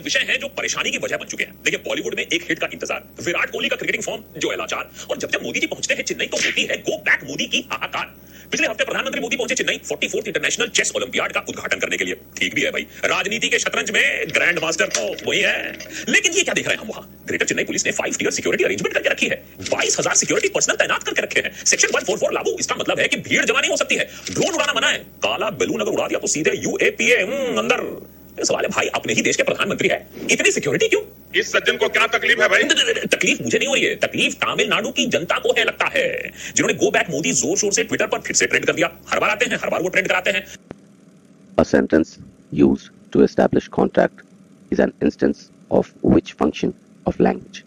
विषय है जो परेशानी की वजह बन चुके हैं। देखिए, बॉलीवुड में एक हिट का इंतजार, विराट कोहली का क्रिकेटिंग फॉर्म जो है लाचार, और जब जब मोदी जी पहुंचते हैं चेन्नई तो होती है गो बैक मोदी की हाहाकार। पिछले हफ्ते प्रधानमंत्री मोदी पहुंचे Chennai 44th international chess olympiad का उद्घाटन करने के लिए। ठीक भी है भाई, राजनीति के शतरंज में ग्रैंड मास्टर तो वही है। लेकिन ये क्या देख रहे हैं हम वहां? ग्रेटर चेन्नई पुलिस ने 5 टियर सिक्योरिटी अरेंजमेंट करके रखी है। 22,000 सिक्योरिटी पर्सनल तैनात करके रखे हैं। सेक्शन 144 लागू। इसका मतलब है कि भीड़ जमा नहीं हो सकती है, ड्रोन उड़ाना मना है। काला बैलून अगर उड़ा दिया तो सीधे यूएपीए अंदर। सवाल है भाई, अपने ही देश के प्रधानमंत्री है, इतनी सिक्योरिटी क्यों? इस सज्जन को क्या तकलीफ है भाई? तकलीफ मुझे नहीं हो रही है, तकलीफ तमिलनाडु की जनता को है लगता है, जिन्होंने गो बैक मोदी जोर शोर से ट्विटर पर फिर से ट्रेंड कर दिया। हर बार आते हैं, हर बार वो ट्रेंड कराते हैं। A sentence used to establish contact is an instance of which function of language?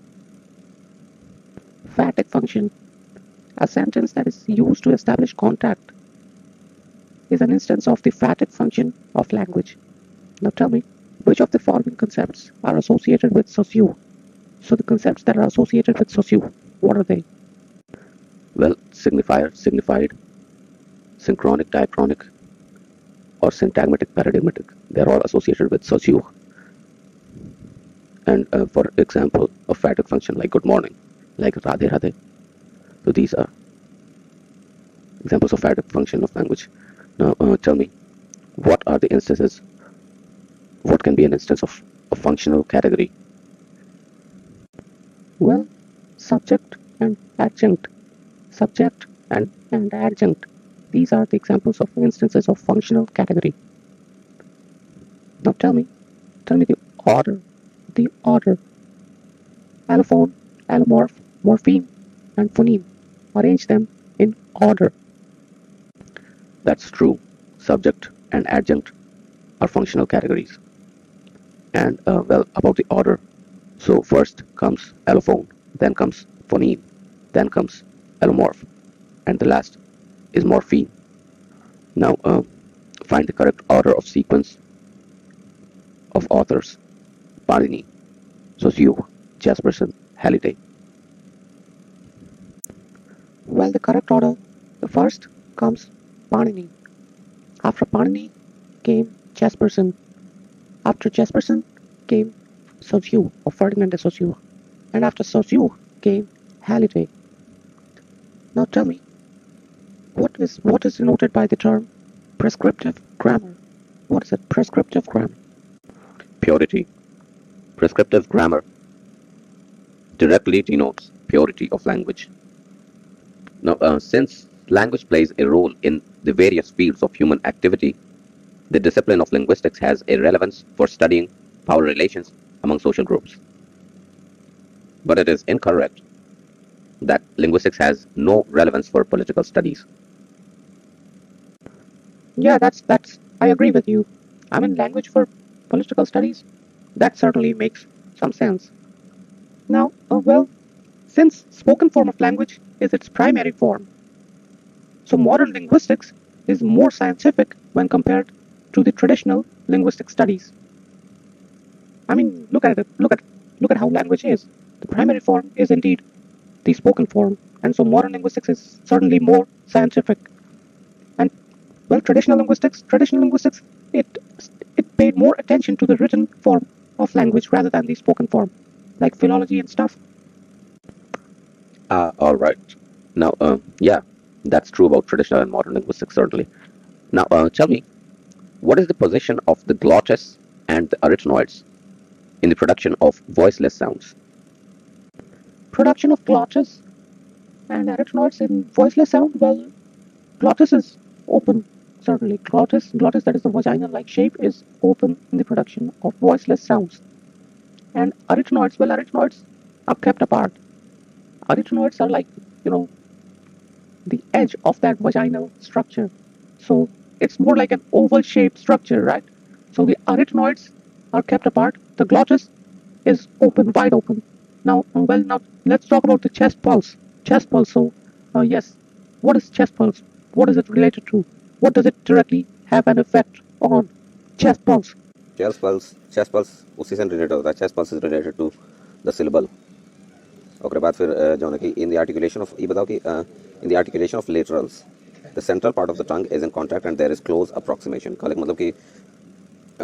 Phatic function. A sentence that is used to establish contact is an instance of the phatic function of language. Now tell me, which of the following concepts are associated with socio? So the concepts that are associated with socio, what are they? Well, signifier, signified, synchronic, diachronic, or syntagmatic, paradigmatic. They're all associated with socio. And for example, a phatic function like good morning, like Radhe Radhe. So these are examples of phatic function of language. Now tell me, what are the instances? What can be an instance of a functional category? Well, subject and adjunct. Subject and adjunct. These are the examples of instances of functional category. Now tell me the order. The order. Allophone, allomorph, morpheme, and phoneme. Arrange them in order. That's true. Subject and adjunct are functional categories. And well, about the order. So first comes allophone, then comes phoneme, then comes allomorph, and the last is morpheme. Now find the correct order of sequence of authors: Panini, Saussure, Jesperson, Halliday. Well, the correct order, the first comes Panini. After Panini came Jesperson. After Jesperson came Saussure, or Ferdinand de Saussure. And after Saussure came Halliday. Now tell me, what is denoted by the term prescriptive grammar? What is it? Prescriptive grammar. Purity. Prescriptive grammar directly denotes purity of language. Now, since language plays a role in the various fields of human activity, the discipline of linguistics has a relevance for studying power relations among social groups. But it is incorrect that linguistics has no relevance for political studies. Yeah, that's I agree with you. I mean, language for political studies, that certainly makes some sense. Now, well, since spoken form of language is its primary form, so modern linguistics is more scientific when compared to the traditional linguistic studies. I mean, look at it. Look at how language is. The primary form is indeed the spoken form, and so modern linguistics is certainly more scientific. And well, traditional linguistics, it paid more attention to the written form of language rather than the spoken form, like philology and stuff. All right. Now, yeah, that's true about traditional and modern linguistics, certainly. Now, tell me, what is the position of the glottis and the arytenoids in the production of voiceless sounds? Production of glottis and arytenoids in voiceless sound? Well, glottis is open, certainly. Glottis, that is the vaginal-like shape, is open in the production of voiceless sounds. And arytenoids, well, arytenoids are kept apart. Arytenoids are like, the edge of that vaginal structure. So it's more like an oval-shaped structure, right? So the arytenoids are kept apart. The glottis is open, wide open. Now let's talk about the chest pulse. Chest pulse. So, yes, what is chest pulse? What is it related to? What does it directly have an effect on? Chest pulse. Chest pulse उसी से related होता है. Chest pulse is related to the syllable. और बाद फिर जो है कि in the articulation of ये बताओ कि in the articulation of laterals, the central part of the tongue is in contact and there is close approximation. का मतलब कि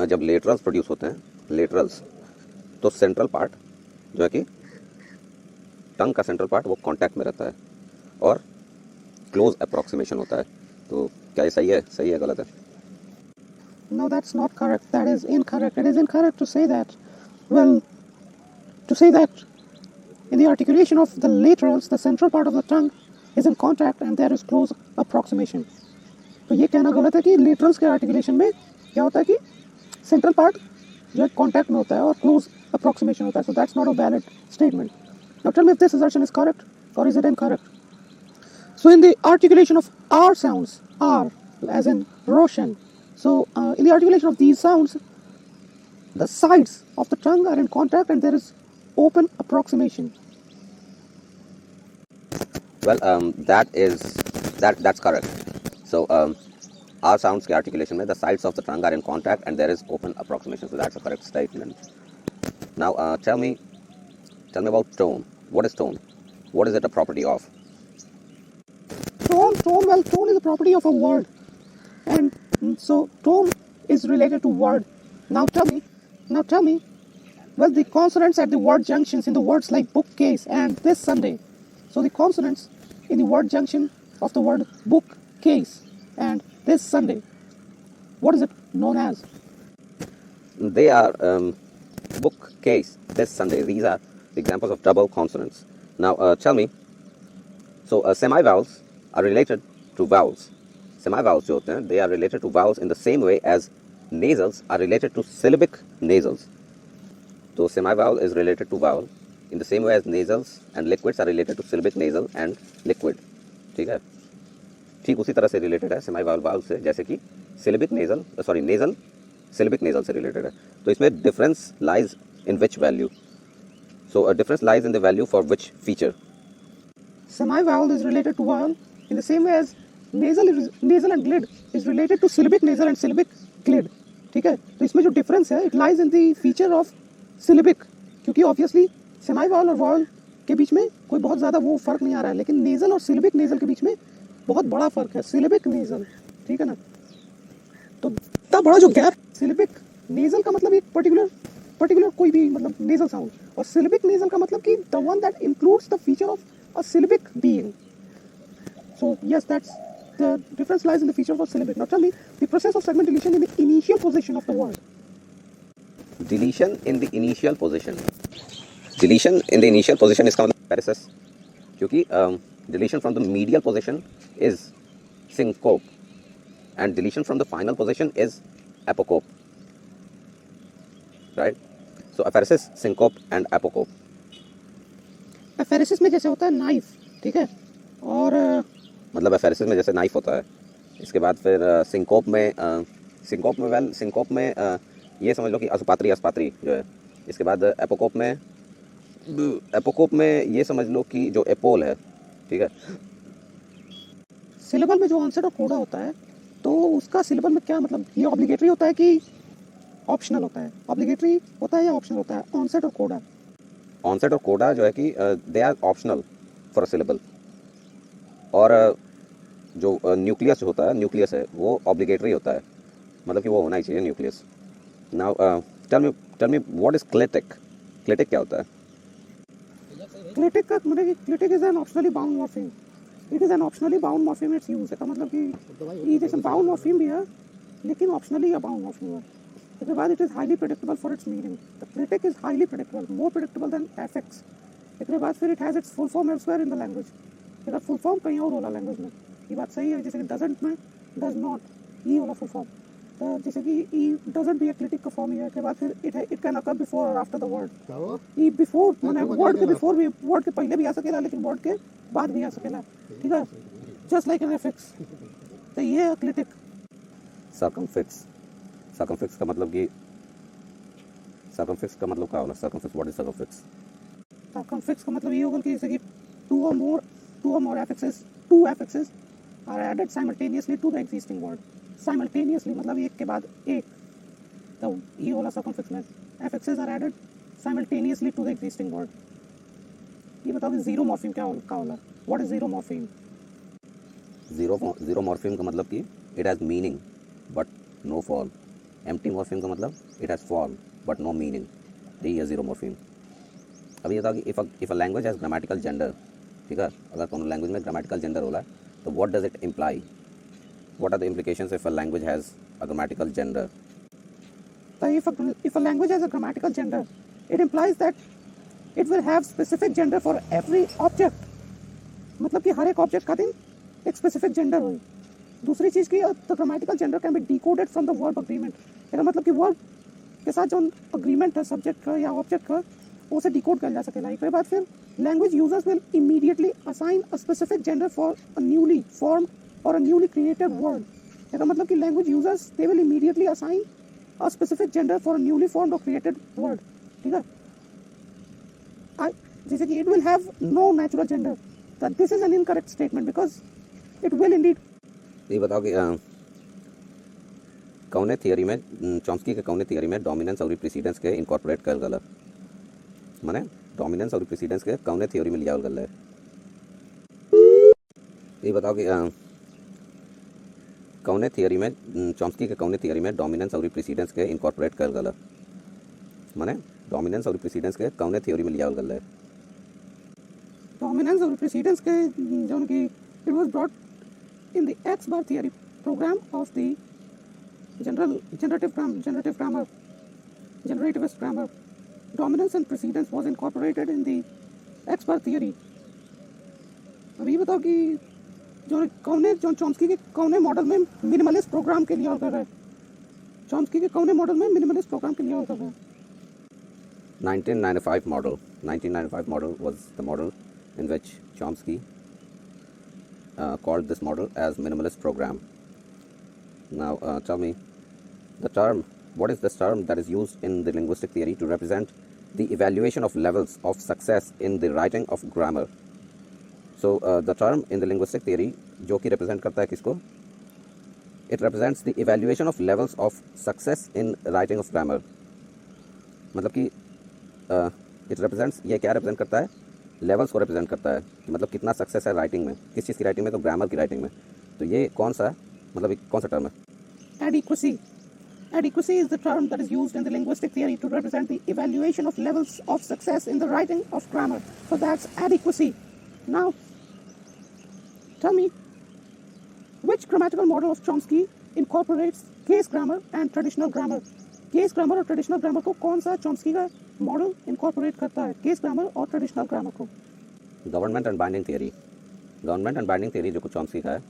जब laterals produce होते हैं, laterals तो सेंट्रल पार्ट जो है कि टंग का सेंट्रल पार्ट वो कांटेक्ट में रहता है और क्लोज अप्रॉक्सीमेशन होता है। तो क्या ये सही है गलत है? No, that's not correct. That is incorrect. It is incorrect to say that. Well, to say that in the articulation of the laterals, the central part of the tongue is in contact and there is close approximation. तो ये कहना गलत है कि laterals के articulation में क्या होता है कि central part जो है contact में होता है और close approximation होता है. So that's not a valid statement. Now tell me if this assertion is correct or is it incorrect. So in the articulation of R sounds, R as in Roshan. So in the articulation of these sounds, the sides of the tongue are in contact and there is open approximation. Well, that's correct. So R sounds के articulation में the sides of the tongue are in contact and there is open approximation. So that's a correct statement. Now tell me about tone. What is tone? What is it a property of? Tone is a property of a word, and so tone is related to word. Now tell me, well, the consonants at the word junctions in the words like bookcase and this Sunday. So the consonants in the word junction of the word bookcase and this Sunday, what is it known as? They are bookcase, this Sunday. These are the examples of double consonants. Now tell me, so semi-vowels are related to vowels. Semi-vowels जो होते हैं, they are related to vowels in the same way as nasals are related to syllabic nasals. So semi-vowel is related to vowel in the same way as nasals and liquids are related to syllabic nasal and liquid. ठीक है, ठीक उसी तरह से related है semi-vowel vowel से, जैसे कि syllabic nasal nasal syllabic nasal से related है. तो इसमें difference lies in which value? So a difference lies in the value for which feature? Semi-vowel is related to vowel in the same way as nasal and glid is related to syllabic nasal and syllabic glid. ठीक है, तो इसमें जो difference है, it lies in the feature of syllabic, क्योंकि obviously semi-vowel और vowel के बीच में कोई बहुत ज़्यादा वो फर्क नहीं आ रहा है, लेकिन nasal और syllabic nasal के बीच में बहुत बड़ा फर्क है. syllabic nasal, ठीक है ना, तो इतना बड़ा जो गैप, syllabic nasal का मतलब एक particular कोई भी मतलब nasal sound, और syllabic nasal का मतलब कि the one that includes the feature of a syllabic being. So yes, that's the difference lies in the feature of a syllabic. Now tell me the process of segment deletion in the initial position of the word. Deletion in the initial position. Deletion in the initial position इसका मतलब paresis, क्योंकि deletion from the medial position is syncope and deletion from the final position is apocope, right? So apheresis, syncope and apocope. Apheresis में जैसे होता है knife, ठीक है, और मतलब apheresis में जैसे knife होता है, इसके बाद फिर syncope में ये समझ लो कि अस्पात्री जो है, इसके बाद apocope में ये समझ लो कि जो एपोल है, ठीक है. सिलेबल में जो ऑनसेट और कोडा होता है, तो उसका सिलेबल में क्या मतलब, ये ऑब्लिगेटरी होता है कि ऑप्शनल होता है? ऑब्लिगेटरी होता है या ऑप्शनल होता है ऑनसेट और कोडा? ऑनसेट और कोडा जो है कि they are optional for a syllable, और जो न्यूक्लियस होता है, न्यूक्लियस है वो ऑब्लिगेटरी होता है, मतलब कि वो होना ही चाहिए nucleus. Now tell me what is clitic. Clitic क्या होता है? क्लेटिक का मतलब कि clitic is an optionally bound morpheme. It is an optionally bound morpheme. Its use का मतलब कि ये जैसे बाउंड मॉर्फिम भी है लेकिन ऑप्शनली या बाउंड मॉर्फिम है. उसके बाद it is highly predictable for its meaning. The clitic is highly predictable, more predictable than affix. इसके बाद फिर it has its full form elsewhere in the language. अगर फुल फॉर्म कहीं और होला लैंग्वेज में, ये बात सही है. जैसे कि डजंट में डज नॉट, ये वाला फुल फॉर्म. तो जैसे कि ई डजंट भी एक क्लिटिक का फॉर्म है. के बाद फिर इट कैन अकर बिफोर और after the word. E before माने वर्ड के बिफोर भी, वर्ड के पहले भी आ सकेला लेकिन वर्ड के बाद भी आ सकेला. ठीक है, जस्ट लाइक एन एफिक्स. तो ये है क्लिटिक. सर्कमफिक्स का मतलब कि सर्कमफिक्स का मतलब क्या होला? सर्कमफिक्स, व्हाट इज सर्कमफिक्स? सर्कमफिक्स का मतलब ये होगा कि जैसे कि two or more affixes are added simultaneously to the existing word. Simultaneously मतलब एक के बाद एक. तो ये वाला circumfix में affixes are added simultaneously to the existing word. ये बताओ कि zero morpheme क्या होला? What is zero morpheme? Zero morpheme का मतलब कि it has meaning but no form. Empty morpheme का मतलब it has form but no meaning. D या जीरो मॉर्फीम। अभी ये था कि if a language has grammatical gender, ठीक है, अगर कोनो लैंग्वेज में ग्रामेटिकल जेंडर होला तो what does it imply, what are the implications if a language has a grammatical gender? So if a language has a grammatical gender, it implies that it will have specific gender for every object. मतलब कि हर एक object का दिन एक specific gender हो। दूसरी चीज़ की the grammatical gender can be decoded from the verb agreement. इसका मतलब कि वर्ब के साथ जो अग्रीमेंट है सब्जेक्ट का या ऑब्जेक्ट का, उसे डिकोड कर जा सकेगा। इसके बाद फिर language users will immediately assign a specific gender for a newly formed और अ न्यूली क्रिएटेड वर्ड। इसका मतलब कि language users they will immediately assign a specific gender for a newly formed or created word. ठीक है, जैसे कि it will have no natural gender, that this is an incorrect statement because it will indeed. ये बताओ कि कौने theory में, Chomsky के कौने थियरी में डोमिनेंस और प्रेसिडेंस के इनकॉर्पोरेट कर गला, माने डोमिनेंस और प्रेसिडेंस के कौने थियरी में लिया गला है? ये बताओ कि कौने थियरी में, चॉम्स्की के कौने थियरी में डोमिनेंस और प्रेसिडेंस के इनकॉर्पोरेट कर गला, माने डोमिनेंस और प्रेसिडेंस के कौने थियरी में लिया गला है? डोमिनेंस और प्रेसिडेंस के जो कि it was brought in the X bar theory program of the generativist grammar. Dominance and precedence was incorporated in the X bar theory. अब ये बताओ कि जो चॉम्स्की के कौने मॉडल में मिनिमलिस्ट प्रोग्राम के लिए और कर रहा है? चॉम्स्की के कौने मॉडल में मिनिमलिस्ट प्रोग्राम के लिए और कर रहा है? 1995 model. 1995 model was the model in which Chomsky called this model as minimalist program. Now tell me, what is this term that is used in the linguistic theory to represent the evaluation of levels of success in the writing of grammar? So the term in the linguistic theory जो कि represent करता है किसको? It represents the evaluation of levels of success in writing of grammar. मतलब कि it represents, ये क्या represent करता है? Levels को represent करता है कि मतलब कितना सक्सेस है राइटिंग में, किस चीज़ की राइटिंग में, तो ग्रामर की राइटिंग में। तो ये कौन सा, मतलब कौन सा टर्म है? Adequacy. Adequacy is the term that is used in the linguistic theory to represent the evaluation of levels of success in the writing of grammar. So that's adequacy. Now, tell me, which grammatical model of Chomsky incorporates case grammar and traditional grammar? Case grammar और traditional grammar को कौन सा Chomsky का model incorporate करता है? Case grammar और traditional grammar को? Government and binding theory. Government and binding theory जो कुछ चॉम्स्की का है,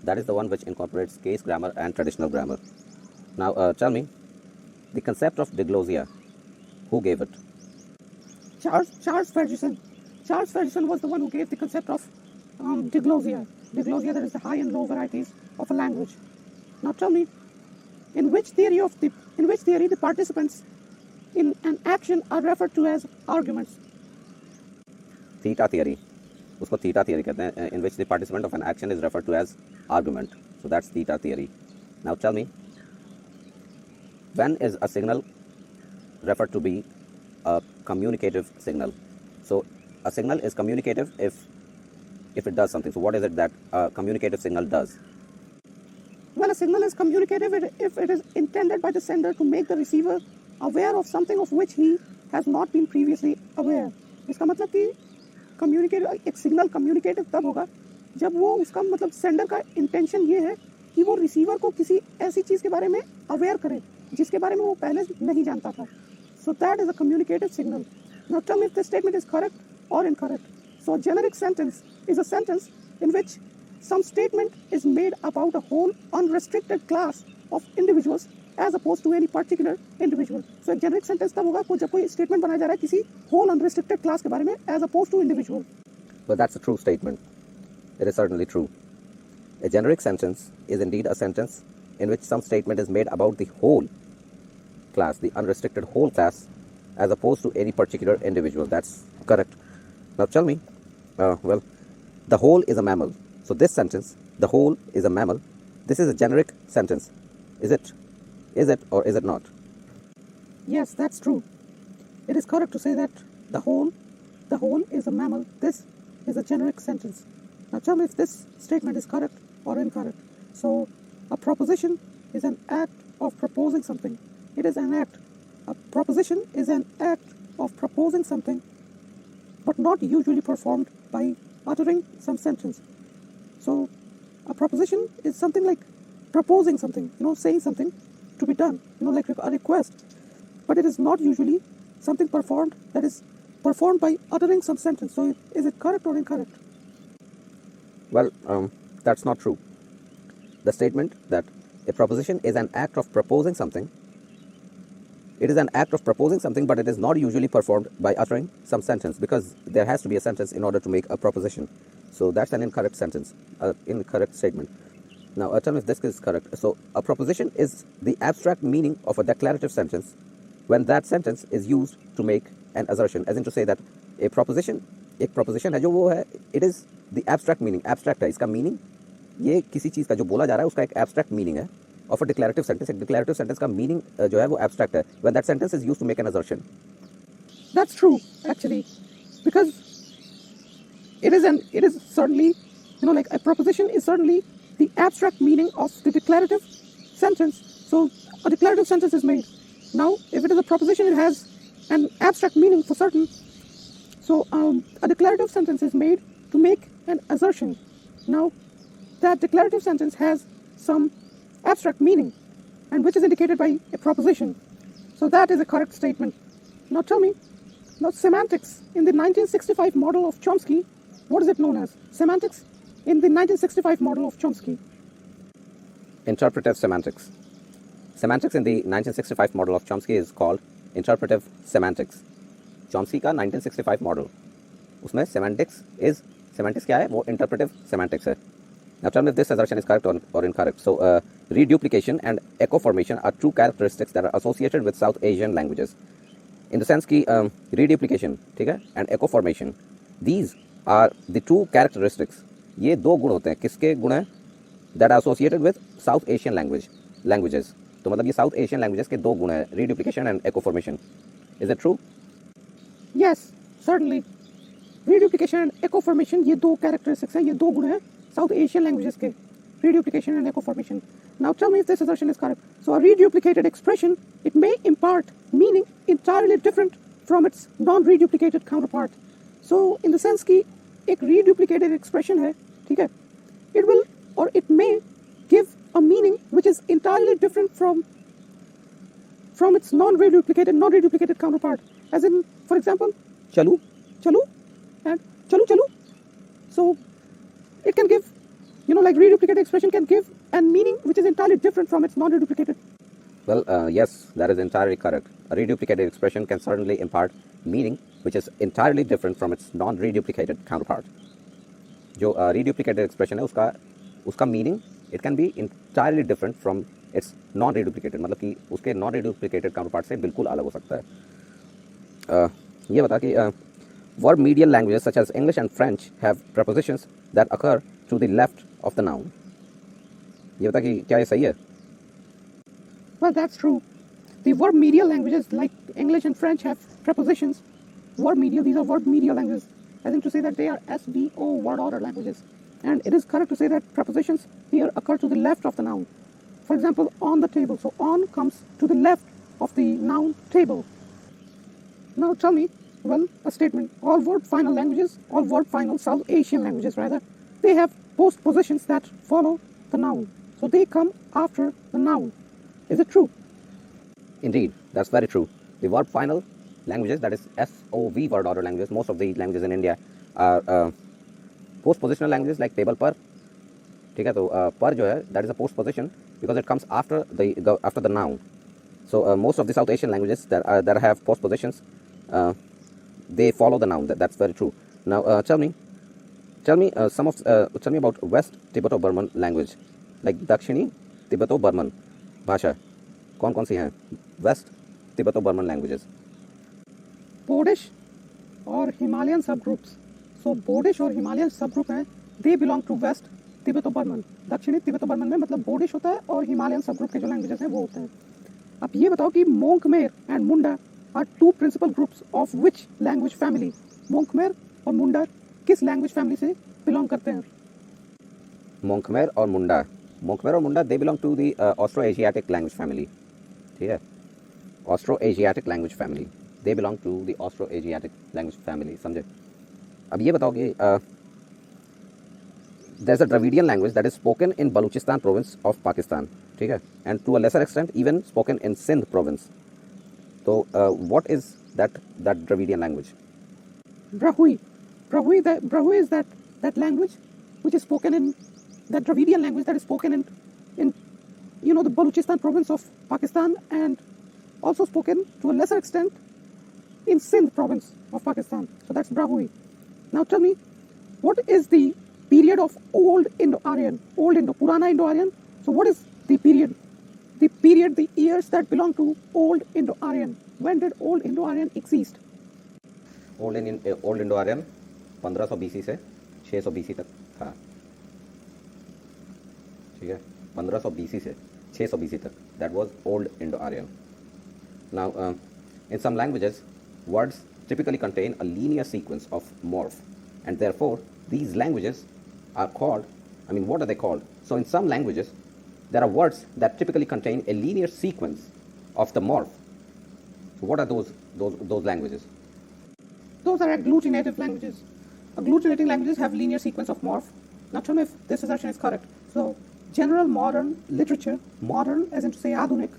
that is the one which incorporates case grammar and traditional grammar. Now tell me, the concept of diglossia, who gave it? Charles Ferguson. Charles Ferguson was the one who gave the concept of diglossia. Diglossia, that is the high and low varieties of a language. Now tell me, in which theory the participants in an action are referred to as arguments? Theta theory. उसको theta theory कहते हैं, in which the participant of an action is referred to as argument. So that's theta theory. Now tell me, when is a signal referred to be a communicative signal? So a signal is communicative if it does something. So what is it that a communicative signal does? Well, a signal is communicative if it is intended by the sender to make the receiver aware of something of which he has not been previously aware. इसका मतलब कि एक signal communicative तब होगा जब वो उसका मतलब सेंडर का इंटेंशन ये है कि वो रिसीवर को किसी ऐसी चीज़ के बारे में अवेयर करे जिसके बारे में वो पहले नहीं जानता था. So that is a communicative signal. Now tell me if this statement is correct or incorrect. So a generic sentence is a sentence in which some statement is made about a whole unrestricted class of individuals as opposed to any particular individual. So a generic sentence तब होगा जब कोई statement बनाया जा रहा है किसी whole unrestricted class के बारे में as opposed to individual. But that's a true statement. It is certainly true. A generic sentence is indeed a sentence in which some statement is made about the whole class, the unrestricted whole class, as opposed to any particular individual. That's correct. Now tell me, well, the whole is a mammal. So this sentence, the whole is a mammal, this is a generic sentence. Is it or is it not? Yes, that's true. It is correct to say that the whole is a mammal. This is a generic sentence. Now tell me if this statement is correct or incorrect. So a proposition is an act of proposing something. It is an act A proposition is an act of proposing something, but not usually performed by uttering some sentence. So, a proposition is something like proposing something, saying something to be done, like a request. But it is not usually something performed that is performed by uttering some sentence. So, is it correct or incorrect? Well, that's not true. The statement that a proposition is an act of proposing something, it is an act of proposing something, but it is not usually performed by uttering some sentence, because there has to be a sentence in order to make a proposition. So that's an incorrect sentence, incorrect statement. Now, tell me if this is correct. So, a proposition is the abstract meaning of a declarative sentence when that sentence is used to make an assertion, as in to say that a proposition, एक proposition है जो वो है, it is the abstract meaning, abstract है, इसका meaning, ये किसी चीज़ का जो बोला जा रहा है उसका एक abstract meaning है, of a declarative sentence, एक declarative sentence का meaning जो है वो abstract है, when that sentence is used to make an assertion. That's true, actually, because it is certainly, like a proposition is certainly the abstract meaning of the declarative sentence. So a declarative sentence is made. Now, if it is a proposition, it has an abstract meaning for certain. So a declarative sentence is made to make an assertion. Now, that declarative sentence has some abstract meaning, and which is indicated by a proposition. So that is a correct statement. Now tell me, now semantics in the 1965 model of Chomsky, what is it known as? Semantics in the 1965 model of Chomsky. Interpretive semantics. Semantics in the 1965 model of Chomsky is called interpretive semantics. Chomsky का 1965 model, उसमें semantics क्या है? वो interpretive semantics है. Now tell me if this assertion is correct or incorrect. So, reduplication and echo formation are two characteristics that are associated with South Asian languages. In the sense कि reduplication, ठीक है, and echo formation, these are the two characteristics. ये दो गुण होते हैं. किसके गुण हैं? That are associated with South Asian languages. तो मतलब ये South Asian languages के दो गुण हैं, reduplication and echo formation. Is it true? Yes, certainly. Reduplication and echo formation, ये दो characteristics हैं, ये दो गुण हैं South Asian languages के, reduplication and echo formation. Now tell me if this assertion is correct. So a reduplicated expression, it may impart meaning entirely different from its non-reduplicated counterpart. So in the sense कि एक reduplicated expression है, ठीक है, it will or it may give a meaning which is entirely different from its non-reduplicated counterpart. As in, for example, chalu and chalu. So it can give, like reduplicated expression can give a meaning which is entirely different from its non-reduplicated. Well, yes, that is entirely correct. A reduplicated expression can certainly impart meaning which is entirely different from its non-reduplicated counterpart. जो reduplicated expression है उसका meaning it can be entirely different from its non-reduplicated, मतलब कि उसके non-reduplicated counterpart से बिल्कुल अलग हो सकता है. ये बता कि verb medial languages such as English and French have prepositions that occur to the left of the noun. ये बता कि क्या ये सही है? Well, that's true. The verb medial languages like English and French have prepositions. Verb medial, these are verb medial languages. I think to say that they are SVO word order languages. And it is correct to say that prepositions here occur to the left of the noun. For example, on the table. So on comes to the left of the noun table. Now tell me, well, a statement. All verb final South Asian languages rather, they have postpositions that follow the noun. So they come after the noun. Is it true? Indeed, that's very true. The verb final languages, that is SOV word order languages, most of the languages in India are postpositional languages like table par. ठीक है, तो par जो है, that is a postposition because it comes after the noun. So most of the South Asian languages that have postpositions, they follow the noun. That's very true. Now tell me about West Tibeto-Burman language, like Dakshini Tibeto-Burman भाषा कौन सी हैं? West Tibeto-Burman languages. Bodish और Himalayan subgroups. So Bodish और Himalayan subgroup हैं, they belong to West Tibeto-Burman. दक्षिणी तिब्बतो-बर्मन में मतलब बोडिश होता है और हिमालयन सबग्रुप के जो लैंग्वेजेस हैं वो होते हैं. अब ये बताओ कि Mon Khmer and Munda are two principal groups of which language family? Mon Khmer और मुंडा किस लैंग्वेज फैमिली से बिलोंग करते हैं? मोंकमेर और Munda they belong to the Austro Asiatic language family. ठीक है, Austro-Asiatic language family. They belong to the Austro-Asiatic language family. समझे? अब ये बताओ कि there's a Dravidian language that is spoken in Balochistan province of Pakistan, ठीक है? And to a lesser extent even spoken in Sindh province. So what is that Dravidian language? Brahui. Brahui is that language which is spoken in, that Dravidian language that is spoken in the Balochistan province of Pakistan, and also spoken to a lesser extent in Sindh province of Pakistan. So that's Brahui. Now tell me, what is the period of Old Indo-Aryan, Purana Indo-Aryan? So what is the period? The years that belong to Old Indo-Aryan. When did Old Indo-Aryan exist? Old Indo-Aryan 1500 BC से 600 BC तक था, ठीक है? 1500 BC से 600 BC तक. That was Old Indo-Aryan. Now, in some languages, words typically contain a linear sequence of morph, and therefore these languages are called, what are they called? So in some languages, there are words that typically contain a linear sequence of the morph. So what are those languages? Those are agglutinative languages. Agglutinating languages have linear sequence of morph. Now tell me if this assertion is correct. So general modern literature, modern as in to say Adunik,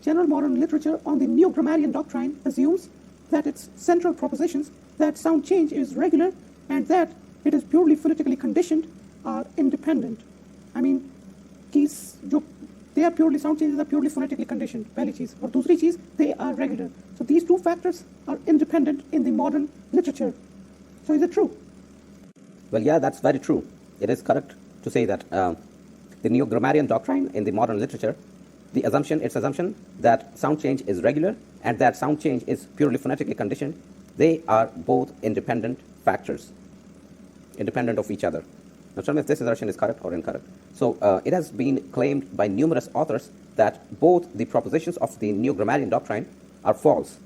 general modern literature on the neo-grammarian doctrine assumes that its central propositions, that sound change is regular and that it is purely phonetically conditioned, are independent. They are purely, sound changes are purely phonetically conditioned, पहली चीज. और दूसरी चीज, they are regular. So these two factors are independent in the modern literature. So is it true? Well, yeah, that's very true. It is correct to say that the neo-grammarian doctrine in the modern literature, its assumption that sound change is regular and that sound change is purely phonetically conditioned, they are both independent factors, independent of each other. Now tell me if this assertion is correct or incorrect. So it has been claimed by numerous authors that both the propositions of the neo-grammarian doctrine are false.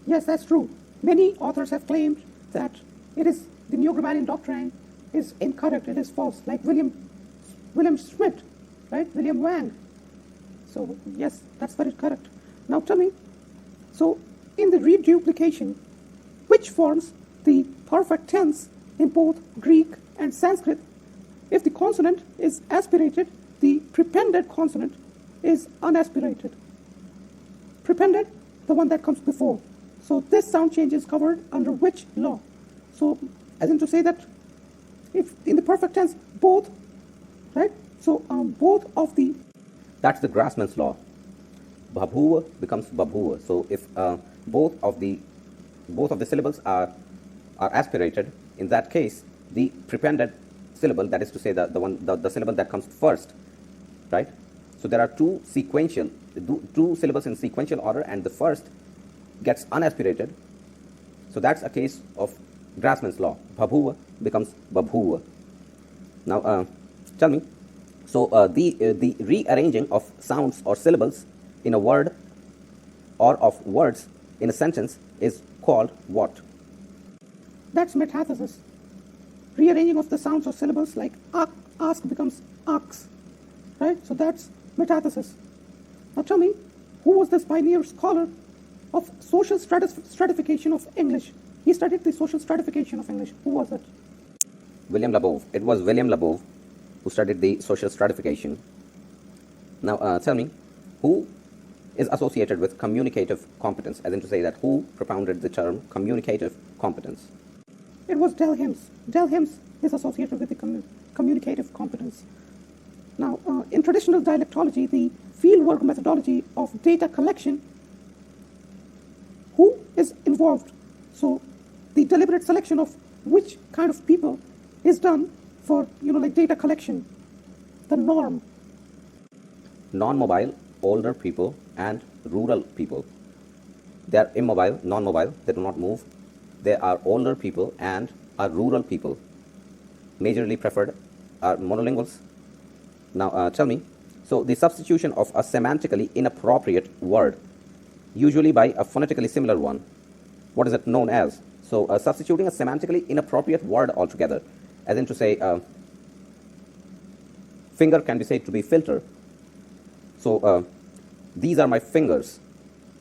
Yes, that's true. Many authors have claimed that the neo-grammarian doctrine is incorrect, it is false, like William Schmidt, right? William Wang. So yes, that's very correct. Now tell me, so in the reduplication, which forms the perfect tense in both Greek and Sanskrit? If the consonant is aspirated, the prepended consonant is unaspirated. Prepended, the one that comes before. So this sound change is covered under which law? So as in to say that if in the perfect tense, both, right? So both of the... That's the Grassmann's law. Babhuva becomes babhuva. So if both of the syllables are aspirated, in that case, the prepended syllable, that is to say the syllable that comes first, right? So there are two syllables in sequential order, and the first gets unaspirated. So that's a case of Grassmann's law. Babhuva becomes babhuva. Now, tell me, so the rearranging of sounds or syllables in a word or of words in a sentence is called what? That's metathesis. Rearranging of the sounds or syllables, like ask becomes ax, right? So that's metathesis. Now tell me, who was this pioneer scholar of social stratification of English? He studied the social stratification of English. Who was it? William Labov. It was William Labov who studied the social stratification. Now tell me, who is associated with communicative competence, as in to say that who propounded the term communicative competence? It was Delhims. Delhims is associated with the communicative competence. Now, in traditional dialectology, the fieldwork methodology of data collection, who is involved? So, the deliberate selection of which kind of people is done for, like data collection, the norm. Non-mobile, older people, and rural people. They are immobile, non-mobile, they do not move. They are older people and are rural people. Majorly preferred are monolinguals. Now tell me, so the substitution of a semantically inappropriate word, usually by a phonetically similar one, what is it known as? So substituting a semantically inappropriate word altogether, as in to say, finger can be said to be filter. So these are my fingers,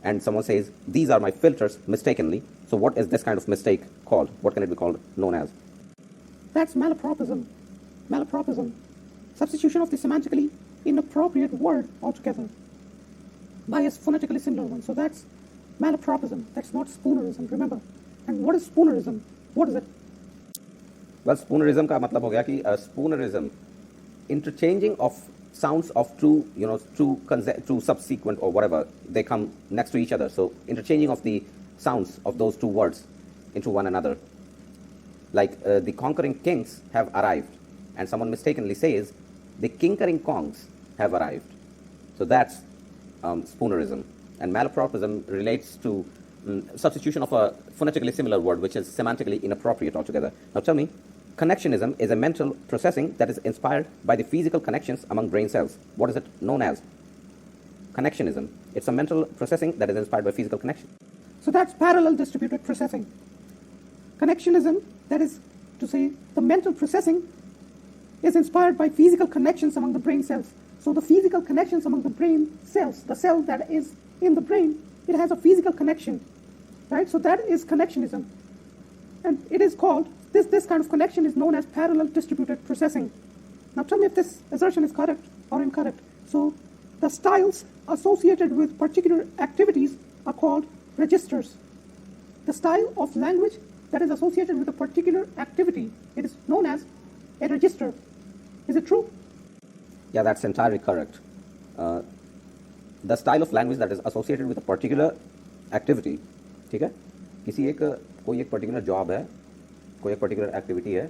and someone says, these are my filters mistakenly. So what is this kind of mistake called? What can it be called, known as? That's malapropism. Malapropism. Substitution of the semantically inappropriate word altogether by a phonetically similar one. So that's malapropism. That's not spoonerism, remember. And what is spoonerism? What is it? Well, spoonerism का मतलब हो गया कि spoonerism, interchanging of sounds of two subsequent or whatever, they come next to each other. So interchanging of the sounds of those two words into one another. Like the conquering kings have arrived, and someone mistakenly says, the kinkering kongs have arrived. So that's spoonerism. And malapropism relates to substitution of a phonetically similar word which is semantically inappropriate altogether. Now tell me, connectionism is a mental processing that is inspired by the physical connections among brain cells. What is it known as? Connectionism. It's a mental processing that is inspired by physical connection. So that's parallel distributed processing. Connectionism, that is to say, the mental processing is inspired by physical connections among the brain cells. So the physical connections among the brain cells, the cell that is in the brain, it has a physical connection, right? So that is connectionism. And it is called, this kind of connection is known as parallel distributed processing. Now tell me if this assertion is correct or incorrect. So the styles associated with particular activities are called registers. The style of language that is associated with a particular activity, it is known as a register. Is it true? Yeah, that's entirely correct. The style of language that is associated with a particular activity, ठीक है? कोई एक particular job है, कोई एक particular activity है,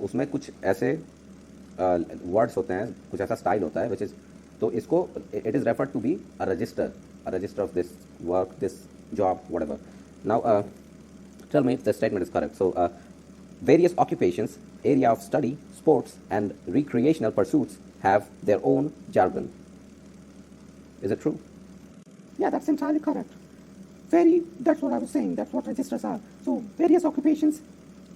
उसमें कुछ ऐसे words होते हैं, कुछ ऐसा style होता है, which is, तो इसको it is referred to be a register of this work, this job, whatever. Now, tell me if the statement is correct. So, various occupations, area of study, sports, and recreational pursuits have their own jargon. Is it true? Yeah, that's entirely correct. That's what I was saying. That's what registers are. So various occupations,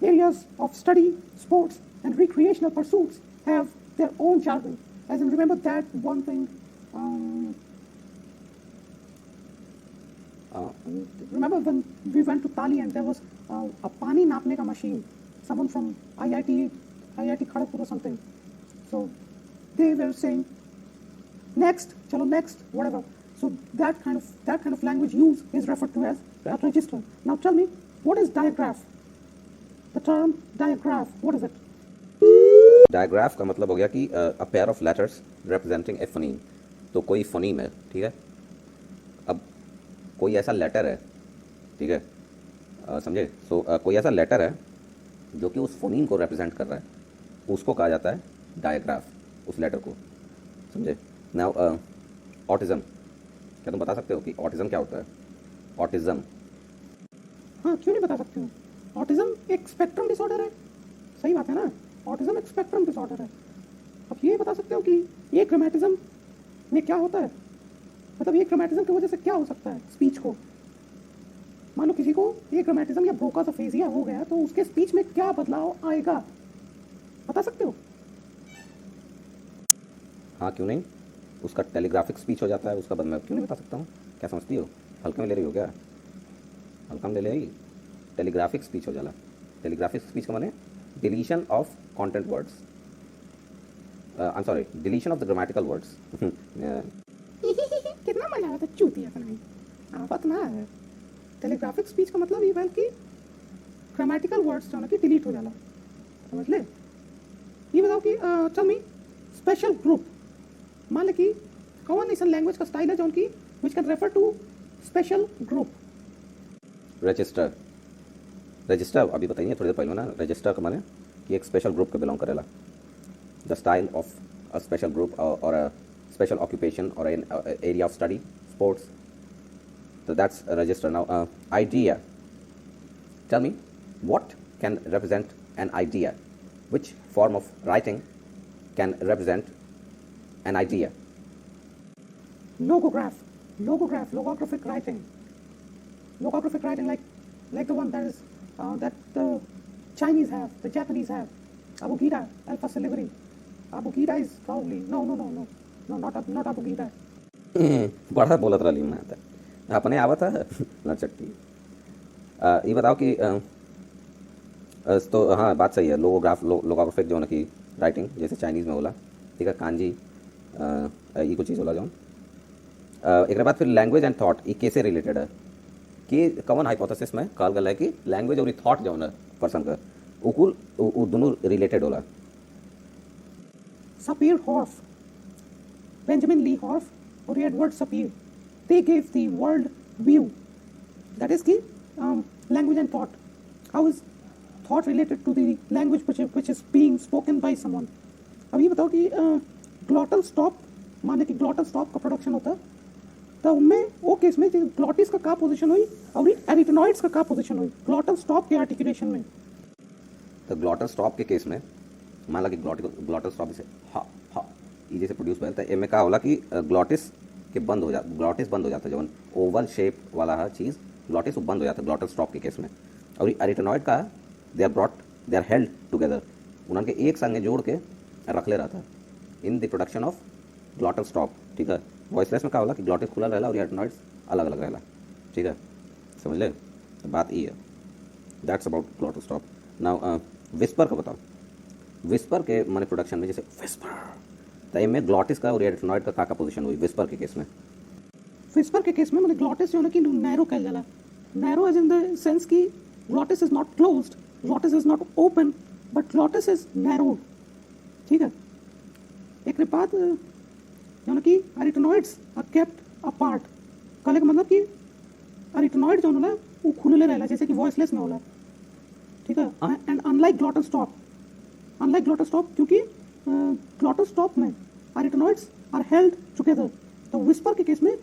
areas of study, sports, and recreational pursuits have their own jargon. As in, remember that one thing. Remember when we went to Tali and there was a pani napne ka machine. Someone from IIT Kharagpur or something. So they were saying, next, chalo next, whatever. So that kind of language use is referred to as a register. Now tell me, what is diagraph? The term diagraph, what is it? Diagraph का मतलब हो गया कि a pair of letters representing a phoneme. तो कोई phoneme है, ठीक है? अब कोई ऐसा letter है, ठीक है? समझे? So कोई ऐसा letter है जो कि उस phoneme को represent कर रहा है, उसको कहा जाता है diagraph, उस letter को, समझे? Now autism, क्या तुम बता सकते हो कि autism क्या होता है? Autism. हाँ, क्यों नहीं बता सकते हो? Autism एक spectrum disorder है, सही बात है ना? Autism एक spectrum disorder है. अब ये बता सकते हो कि ये ग्रामेटिज्म में क्या होता है? मतलब ये ग्रामेटिज्म की वजह से क्या हो सकता है स्पीच को? मान लो किसी को ये ग्रामेटिज्म या ब्रोकास अफेजिया हो गया तो उसके स्पीच में क्या बदलाव आएगा? बता सकते हो? हाँ, क्यों नहीं? उसका टेलीग्राफिक स्पीच हो जाता है, उसका मैं क्यों नहीं बता सकता हूँ? क्या समझती हो? हल्के में ले रही हो क्या? हल्का में ले रही? टेलीग्राफिक स्पीच हो जाला. टेलीग्राफिक स्पीच का माने deletion of content words. I'm sorry, deletion of the grammatical words. कितना मजा आता चूतिया बनाई. आफत ना है. टेलीग्राफिक स्पीच का मतलब ये है कि ग्रामेटिकल वर्ड्स जो ना कि डिलीट हो जाला. समझ ले? ये बताओ कि टेल मी स्पेशल ग्रुप. मान ले कि कौन ऐसा लैंग्वेज का स्टाइल है जो उनकी which can refer to special group. Register. Register अभी बताइए थोड़ी देर पहले ना. रजिस्टर का माने कि एक स्पेशल ग्रुप के बिलोंग करेला. The style of a special group और अ स्पेशल ऑक्यूपेशन और an area of study, sports. So that's a register. Now, idea. Tell me, what can represent an idea? Which form of writing can represent an idea? Logograph, logographic writing. Logographic writing like the one that is that the Chinese have, the Japanese have. Abugida, alpha syllabary. Abugida is probably no, not Abugida. बड़ा बोलत रही मैं तो अपने आवत है लचट्टी। ये बताओ कि तो हाँ बात सही है, लोगोग्राफिक जो है कि राइटिंग जैसे चाइनीज़ में होला, ठीक है, कांजी ये कुछ चीज़ होला जो एक बाद फिर लैंग्वेज एंड थॉट ये कैसे रिलेटेड है कि कवन हाइपोथेसिस में कहल गया है कि लैंग्वेज और थॉट जो है पर्सन का वो दोनों रिलेटेड होला। Sapir Horf, Benjamin Lee Horf or Edward Sapir, they gave the world view. That is key, language and thought. How is thought related to the language which is being spoken by someone? अब ये बताओ कि ग्लॉटल stop, माने कि ग्लॉटल stop का production होता है तो उनमें वो केस में ग्लॉटिस का पोजीशन हुई और एरिटनॉइड्स का पोजीशन हुई ग्लॉटल स्टॉप के आर्टिकुलेशन में। तो ग्लॉटल स्टॉप के केस में मान ला कि ग्लॉटल स्टॉप से हा हा ये जैसे प्रोड्यूस होता है, इनमें क्या होला कि ग्लॉटिस बंद हो जाता है, जब ओवल शेप वाला है चीज़ ग्लॉटिस बंद हो जाता है ग्लॉटल स्टॉप के केस में। और एरिटनॉइड का दे आर हेल्ड टुगेदर, उन्होंने एक संगे जोड़ के रख ले रहा था in the production of glottal stop, ठीक है। वॉइसलेस में क्या होला कि ग्लॉटिस खुला रहेला और एरिटनॉइड्स अलग अलग रहेला, ठीक है, समझ ले बात ये है। That's about glottal stop. Now whisper का बताओ, विस्पर के माने प्रोडक्शन में जैसे विस्पर तो इनमें ग्लॉटिस का और एरिटनॉइड का पोजीशन हुई विस्पर के केस में। विस्पर के केस में मैंने ग्लॉटिस जो है कि नैरो कह जाला, narrow as in the sense कि glottis is not closed, glottis is not open but glottis is narrowed, ठीक है। एक बाद जो है कि एरिटनॉइड्स आर केप्ट अपार्ट, कहने का मतलब कि एरिटनॉइड जो है वो खुले रहेला जैसे कि वॉइसलेस में होला, ठीक है। एंड अनलाइक ग्लॉटल स्टॉप क्योंकि ग्लॉटल स्टॉप में एरिटनॉइड्स आर हेल्ड टुगेदर, तो विस्पर के केस में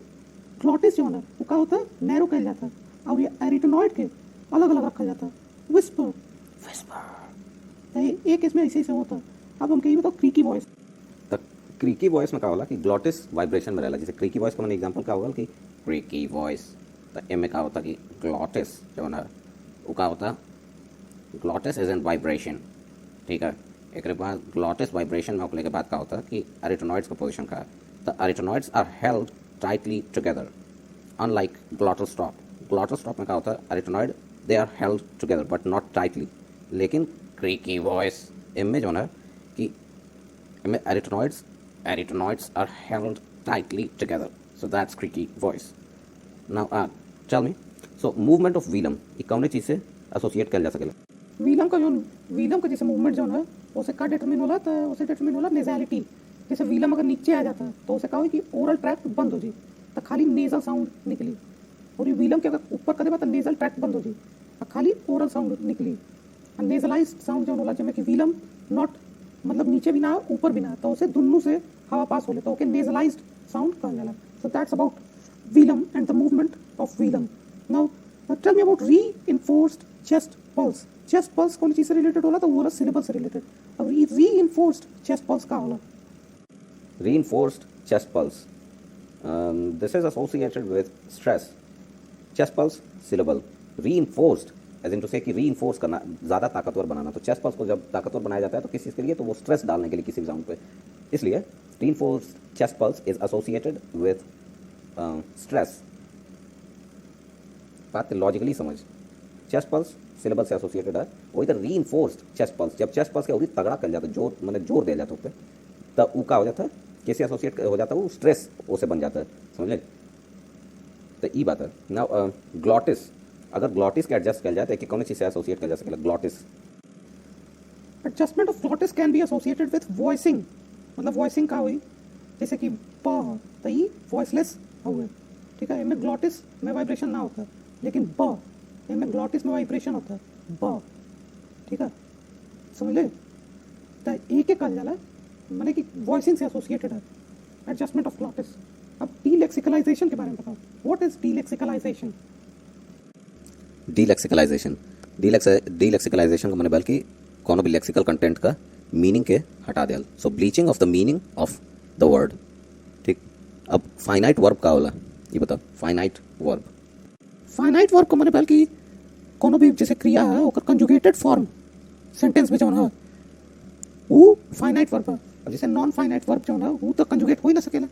ग्लॉटिस जो है वो क्या होता है नैरो कहा जाता है और ये एरिटनॉइड के अलग अलग रखा जाता है विस्पर तो एक केस में ऐसे ही होता है। अब हम कहीं बताओ क्रीकी वॉइस, तो क्रीकी वॉइस में क्या होला कि ग्लॉटिस वाइब्रेशन में रहेला, जैसे क्रीकी वॉइस का मैंने एग्जांपल क्या होगा कि क्रीकी वॉइस, तो इनमें क्या होता कि ग्लॉटिस जो है वो क्या होता ग्लॉटिस इज इन वाइब्रेशन, ठीक है। एक बाद ग्लॉटिस वाइब्रेशन में होने के बाद क्या होता है कि एरिटनॉइड्स का पोजीशन का है, तो arytenoids are held tightly together unlike glottal stop में क्या होता है arytenoid they are held together but not tightly, लेकिन क्रीकी वॉइस इनमें जो है कि इनमें arytenoids are held tightly together, so that's creaky voice. Now tell me, so movement of velum ये कौन चीज़ से एसोसिएट किया जा सकेला? व्हीलम का जैसे मूवमेंट जो है उसे का डिटरमिन होला, तो उसे डिटरमिन होला नेज़ैलिटी। जैसे व्हीलम अगर नीचे आ जाता है तो उसे कहा कि ओरल ट्रैक्ट बंद हो जी, तो खाली नेजल साउंड निकली, और ये व्हीलम के अगर ऊपर करे बा तो नेजल ट्रैक्ट बंद हो जी और खाली ओरल साउंड निकली। और नेजलाइज्ड साउंड जो होला जब कि व्हीलम नॉट मतलब नीचे भी ना ऊपर भी ना, तो उसे दोनों से हवा पास होले तो ओके नेजलाइज्ड साउंड कहा जाला। So that's about velum and the movement of velum. Now tell me about reinforced chest pulse. Chest pulse कौन चीज़ से रिलेटेड होला, तो वो होला सिलेबल से रिलेटेड। अब रीइंफोर्स्ड चेस्ट पल्स का होला? Reinforced chest pulse. This is associated with stress. Chest pulse syllable. Reinforced as in to say कि reinforce करना, ज़्यादा ताकतवर बनाना। तो chest pulse को जब ताकतवर बनाया जाता है तो किस चीज़ के लिए, तो वो स्ट्रेस डालने के लिए किसी भी साउंड पे, इसलिए reinforced chest pulse is associated with stress। बात लॉजिकली समझ, चेस्ट पल्स सिलेबल से एसोसिएटेड है, वही तो रीइंफोर्स्ड चेस्ट पल्स, जब चेस्ट पल्स के और तगड़ा कर जाता है, जोर मैंने जोर दे जाता है उस पर, तब वो क्या हो जाता है, कैसे एसोसिएट हो जाता है, वो स्ट्रेस उसे बन जाता है, समझ ले। तो ये बात है। नाउ ग्लॉटिस, अगर ग्लॉटिस के एडजस्ट किया जाए तो कि कौन चीज़ से एसोसिएट किया जा सकेगा glottis? Adjustment of glottis can be associated with voicing, मतलब वॉइसिंग का हुई जैसे कि प, तो ये वॉइसलेस हुए, ठीक है। इनमें ग्लॉटिस में वाइब्रेशन ना होता है, लेकिन ब इनमें ग्लॉटिस में वाइब्रेशन होता है ब, ठीक है, समझ ले। तो एक कहा जाला मैंने कि वॉइसिंग से एसोसिएटेड है एडजस्टमेंट ऑफ ग्लॉटिस। अब डीलेक्सिकलाइजेशन के बारे में बताओ, व्हाट इज डीलेक्सिकलाइजेशन? डीलेक्सिकलाइजेशन का मैंने बल्कि कोनो भी लेक्सिकल कंटेंट का मीनिंग के हटा दिया, so bleaching of the meaning of the word, ठीक। अब फाइनाइट वर्ब का होला ये बताओ, फाइनाइट वर्ब को मैंने बल्कि कोनो भी जैसे क्रिया है ओकर कंजुगेटेड फॉर्म सेंटेंस में जो है वो फाइनाइट वर्ब है। अब जैसे नॉन फाइनाइट वर्ब जो है वो तो कंजुगेट हो ही ना सकेला,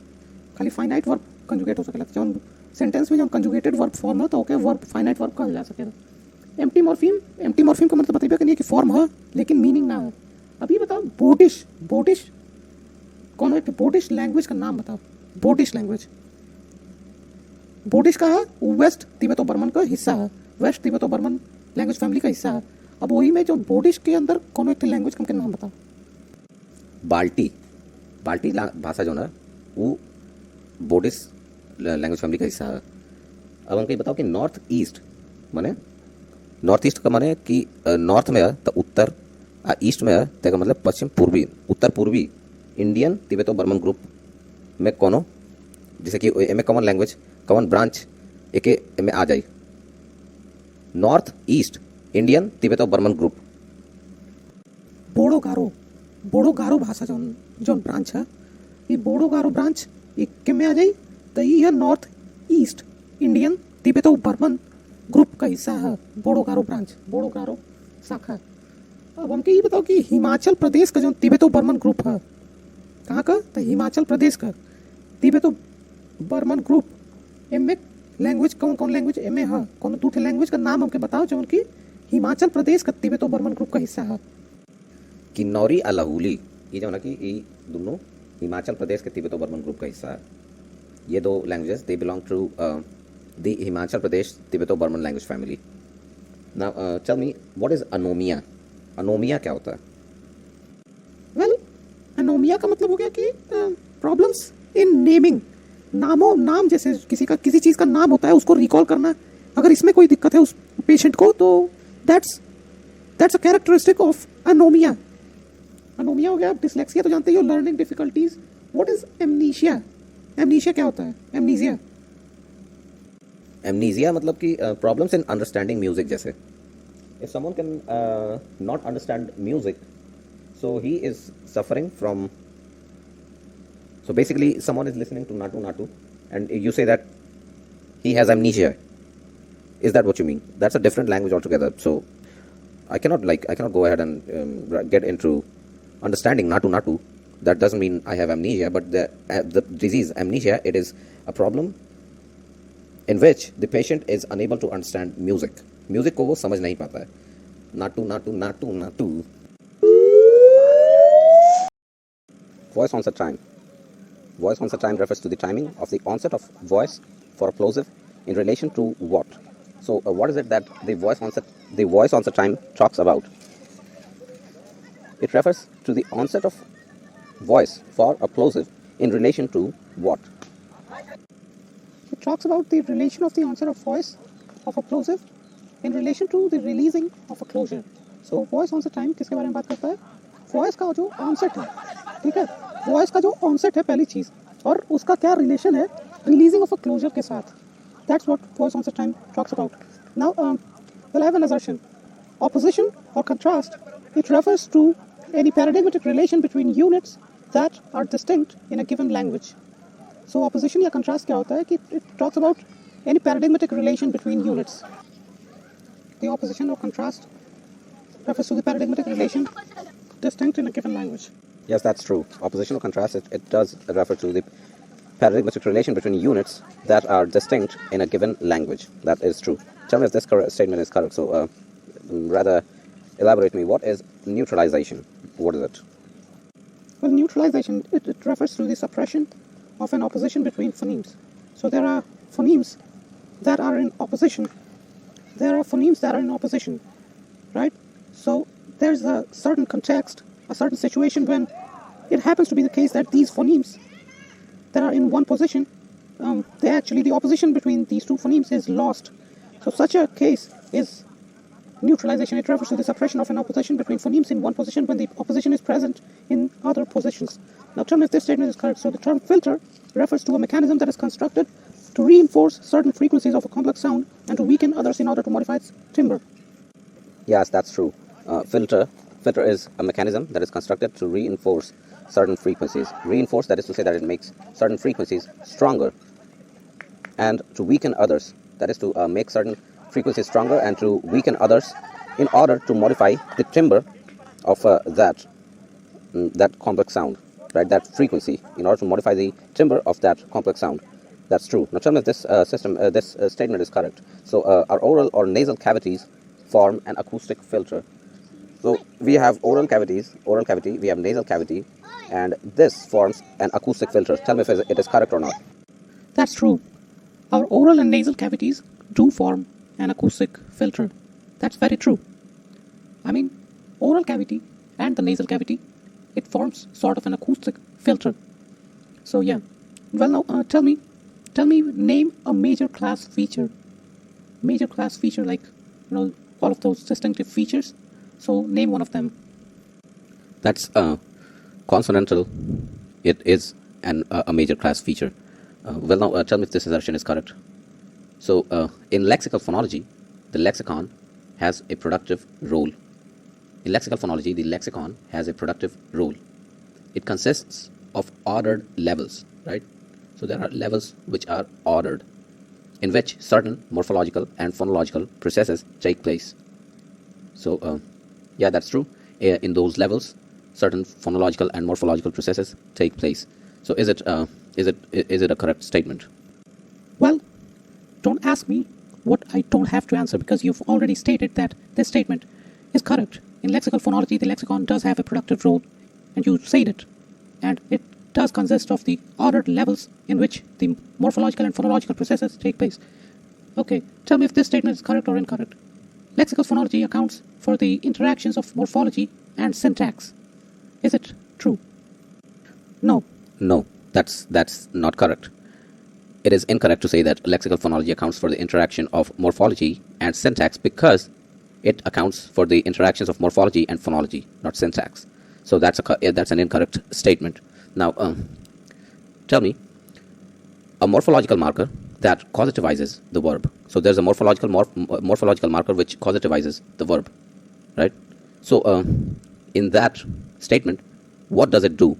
खाली फाइनाइट वर्ब कंजुगेट हो सकेला जौन सेंटेंस में जौन कंजुगेटेड वर्ब फॉर्म हो तो ओके वर्ब फाइनाइट वर्ब कहल जा सकेला। एम्प्टी मॉर्फिम का मतलब बतइबे करिए कि फॉर्म है लेकिन मीनिंग ना है। अभी बताओ बोटिश कौन एक बोटिश लैंग्वेज का नाम बताओ। बोटिश का है वेस्ट तिब्बतो बर्मन का हिस्सा है, west Tibeto Burman language family का हिस्सा है। अब वही में जो बोटिश के अंदर कौन एक लैंग्वेज का नाम बताओ। बाल्टी भाषा जो ना वो बोडिस लैंग्वेज फैमिली का हिस्सा है। अब हमको ये बताओ कि नॉर्थ ईस्ट का माने कि नॉर्थ में है तो उत्तर, ईस्ट में है तो मतलब पश्चिम पूर्वी, उत्तर पूर्वी इंडियन तिब्बतो बर्मन ग्रुप में कोनो, जैसे कि एम कॉमन लैंग्वेज कॉमन ब्रांच एक में आ जाए। North east Indian Tibeto Burman group. Bodo Garo भाषा जौन ब्रांच है ये बोडो गारो ब्रांच एक में आ जाए तो ये north east Indian Tibeto Burman group का हिस्सा है। बोडो गारो शाखा। अब हमको ये बताओ कि हिमाचल प्रदेश का जो तिब्बतो बर्मन ग्रुप है कहाँ का, तो हिमाचल प्रदेश का तिब्बतो बर्मन ग्रुप एम लैंग्वेज कौन लैंग्वेज एम है, कौन दूसरे लैंग्वेज का नाम हमके बताओ जो उनकी हिमाचल प्रदेश का तिब्बतो बर्मन ग्रुप का हिस्सा है। किन्नौरी अलाहुली ये जो ना कि ये दोनों हिमाचल प्रदेश के तिब्बतो बर्मन ग्रुप का हिस्सा है। ये दो languages they belong to the Himachal Pradesh Tibeto Burman language family. Now tell me what is anomia. Anomia क्या होता है? वेल अनोमिया का मतलब हो गया कि प्रॉब्लम्स इन नेमिंग। नाम जैसे किसी चीज़ का नाम होता है उसको रिकॉल करना, अगर इसमें कोई दिक्कत है उस पेशेंट को तो दैट्स अ कैरेक्टरिस्टिक ऑफ अनोमिया। अनोमिया हो गया। डिसलेक्सिया तो जानते ही हो, learning difficulties. What is amnesia? Amnesia क्या होता है? एमनीजिया मतलब कि प्रॉब्लम्स इन अंडरस्टैंडिंग म्यूजिक। जैसे if someone can not understand music so he is suffering from, so basically someone is listening to natu and you say that he has amnesia. Is that what you mean? That's a different language altogether. So I cannot go ahead and get into understanding natu. That doesn't mean I have amnesia, but the disease amnesia, it is a problem in which the patient is unable to understand music को वो समझ नहीं पाता है। natu Voice onset time. Voice onset time refers to the timing of the onset of voice for a plosive in relation to what? So what is it that the voice onset time talks about? It refers to the onset of voice for a plosive in relation to what? It talks about the relation of the onset of voice of a plosive in relation to the releasing of a closure. So voice onset time किसके बारे में बात करता है? Voice का जो onset है, ठीक है, वॉइस का जो ऑनसेट है पहली चीज़, और उसका क्या रिलेशन है रिलीजिंग ऑफ अ क्लोजर के साथ। That's what voice onset time talks about. Now well I have an assertion. Opposition और contrast, it refers to any paradigmatic relation between units that are distinct in a given language. So opposition या contrast क्या होता है कि it talks about any paradigmatic relation between units. The opposition और contrast refers to the paradigmatic relation distinct in a given language. Yes, that's true. Oppositional contrast, it does refer to the paradigmatic relation between units that are distinct in a given language. That is true. Tell me if this statement is correct. So, rather elaborate me. What is neutralization? What is it? Well, neutralization, it refers to the suppression of an opposition between phonemes. So there are phonemes that are in opposition. Right? So there's a certain context, a certain situation when it happens to be the case that these phonemes that are in one position, the opposition between these two phonemes is lost. So such a case is neutralization. It refers to the suppression of an opposition between phonemes in one position when the opposition is present in other positions. Now tell me if this statement is correct. So the term filter refers to a mechanism that is constructed to reinforce certain frequencies of a complex sound and to weaken others in order to modify its timbre. Yes, that's true. Filter is a mechanism that is constructed to reinforce certain frequencies. Reinforce, that is to say that it makes certain frequencies stronger, and to weaken others, that is to make certain frequencies stronger and to weaken others in order to modify the timbre of that complex sound, right? That frequency, in order to modify the timbre of that complex sound. That's true. Now tell me if this this statement is correct. So our oral or nasal cavities form an acoustic filter. So we have oral cavity, we have nasal cavity, and this forms an acoustic filter. Tell me if it is correct or not. That's true. Our oral and nasal cavities do form an acoustic filter. That's very true. I mean, oral cavity and the nasal cavity, it forms sort of an acoustic filter. So yeah. Well, now tell me, name a major class feature. Major class feature, like, all of those distinctive features. So name one of them. That's consonantal. It is a major class feature. Well, now tell me if this assertion is correct. So in lexical phonology, the lexicon has a productive role. In lexical phonology, the lexicon has a productive role. It consists of ordered levels, right? So there are levels which are ordered, in which certain morphological and phonological processes take place. So yeah, that's true. In those levels, certain phonological and morphological processes take place. So is it a correct statement? Well, don't ask me what I don't have to answer, because you've already stated that this statement is correct. In lexical phonology, the lexicon does have a productive role, and you said it. And it does consist of the ordered levels in which the morphological and phonological processes take place. Okay, tell me if this statement is correct or incorrect. Lexical phonology accounts for the interactions of morphology and syntax. Is it true? No. No, that's not correct. It is incorrect to say that lexical phonology accounts for the interaction of morphology and syntax, because it accounts for the interactions of morphology and phonology, not syntax. So that's an incorrect statement. Now, tell me a morphological marker that causativizes the verb. So there's a morphological marker which causativizes the verb, right? So in that statement, what does it do?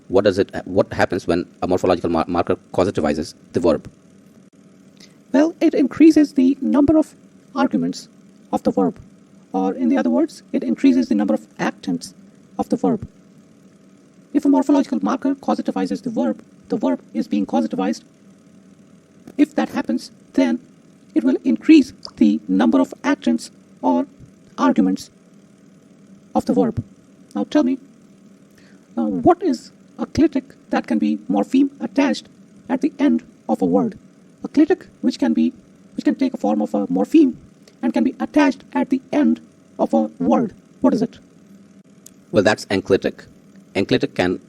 What happens when a morphological marker causativizes the verb? Well, it increases the number of arguments of the verb, or in the other words, it increases the number of actants of the verb. If a morphological marker causativizes the verb is being causativized. If that happens, then it will increase the number of actants or arguments of the verb. Now tell me, what is a clitic that can be morpheme attached at the end of a word? A clitic which can take a form of a morpheme and can be attached at the end of a word. What is it? Well, that's enclitic. Enclitic can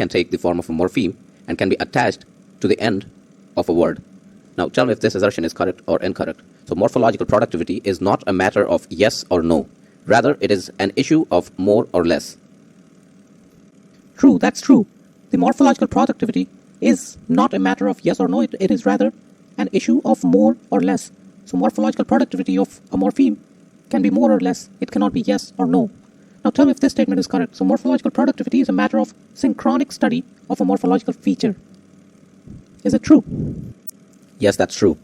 take the form of a morpheme and can be attached to the end of a word. Now tell me if this assertion is correct or incorrect. So morphological productivity is not a matter of yes or no. Rather, it is an issue of more or less. True, that's true. The morphological productivity is not a matter of yes or no. It is rather an issue of more or less. So morphological productivity of a morpheme can be more or less. It cannot be yes or no. Now tell me if this statement is correct. So morphological productivity is a matter of synchronic study of a morphological feature. Is it true? Yes, that's true.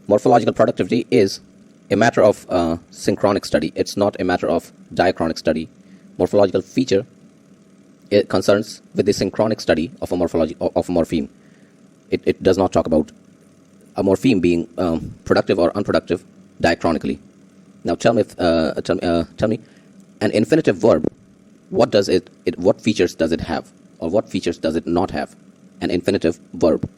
Morphological productivity is a matter of synchronic study. It's not a matter of diachronic study. Morphological feature, it concerns with the synchronic study of a morpheme. It does not talk about a morpheme being productive or unproductive diachronically. Now tell me an infinitive verb, what features does it have, or what features does it not have? An infinitive verb.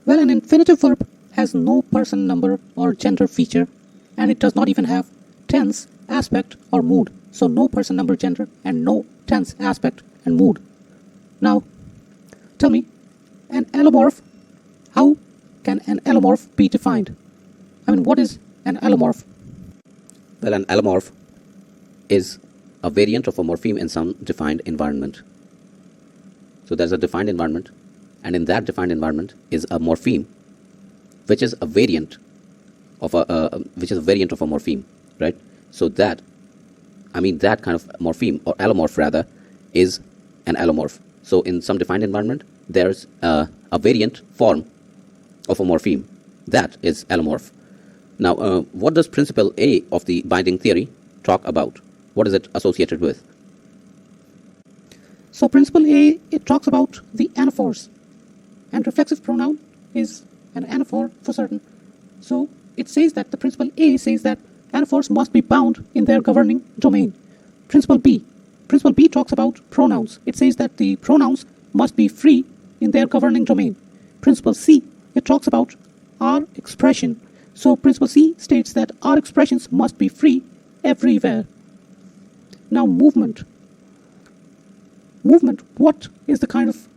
Well, an infinitive verb has no person, number, or gender feature, and it does not even have tense, aspect, or mood. So no person, number, gender, and no tense, aspect, and mood. Now, tell me, an allomorph, how can an allomorph be defined? I mean, what is an allomorph? Well, an allomorph is a variant of a morpheme in some defined environment. So there's a defined environment, and in that defined environment is a morpheme, which is a variant of a morpheme, right? So that kind of morpheme, or allomorph rather, is an allomorph. So in some defined environment, there's a variant form of a morpheme. That is allomorph. Now, what does principle A of the binding theory talk about? What is it associated with? So principle A, it talks about the anaphors. and reflexive pronoun is an anaphor for certain. So it says that the principle A says that anaphors must be bound in their governing domain. Principle B talks about pronouns. It says that the pronouns must be free in their governing domain. Principle C, it talks about our expression. So principle C states that our expressions must be free everywhere. Now movement. Movement, what is the kind of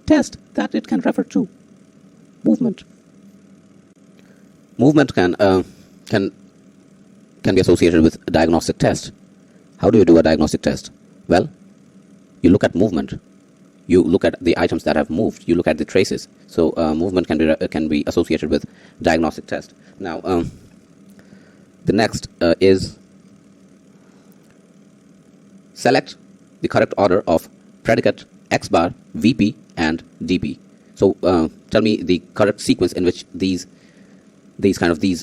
test that it can refer to? Movement. Movement can be associated with a diagnostic test. How do you do a diagnostic test? Well, you look at movement. You look at the items that have moved. You look at the traces. So movement can be associated with diagnostic test. Now, the next is select the correct order of predicate, X bar, VP, and DP. So tell me the correct sequence in which these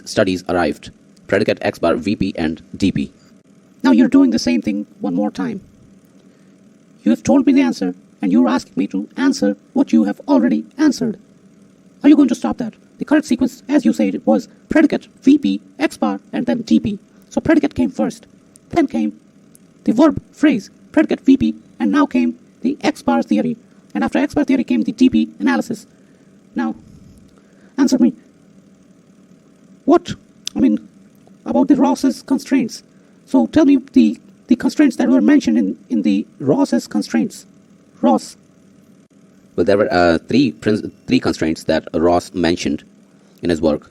studies arrived. Predicate, X bar, VP, and DP. Now you're doing the same thing one more time. You have told me the answer, and you're asking me to answer what you have already answered. Are you going to stop that? The correct sequence, as you said, was predicate, VP, X bar, and then DP. So predicate came first. Then came the verb phrase, predicate, VP, and now came the X bar theory. And after X bar theory came the DP analysis. Now, answer me. About the Ross's constraints. So tell me the constraints that were mentioned in the Ross's constraints. Ross. Well, there were three constraints that Ross mentioned in his work.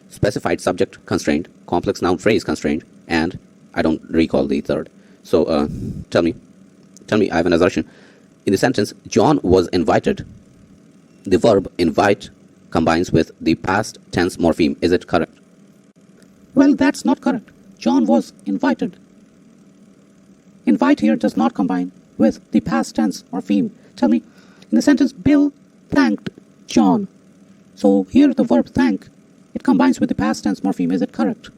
Specified subject constraint, complex noun phrase constraint, and I don't recall the third. So tell me, I have an assertion. In the sentence, John was invited, the verb invite combines with the past tense morpheme. Is it correct? Well, that's not correct. John was invited. Invite here does not combine with the past tense morpheme. Tell me, in the sentence, Bill thanked John. So here the verb thank, it combines with the past tense morpheme. Is it correct?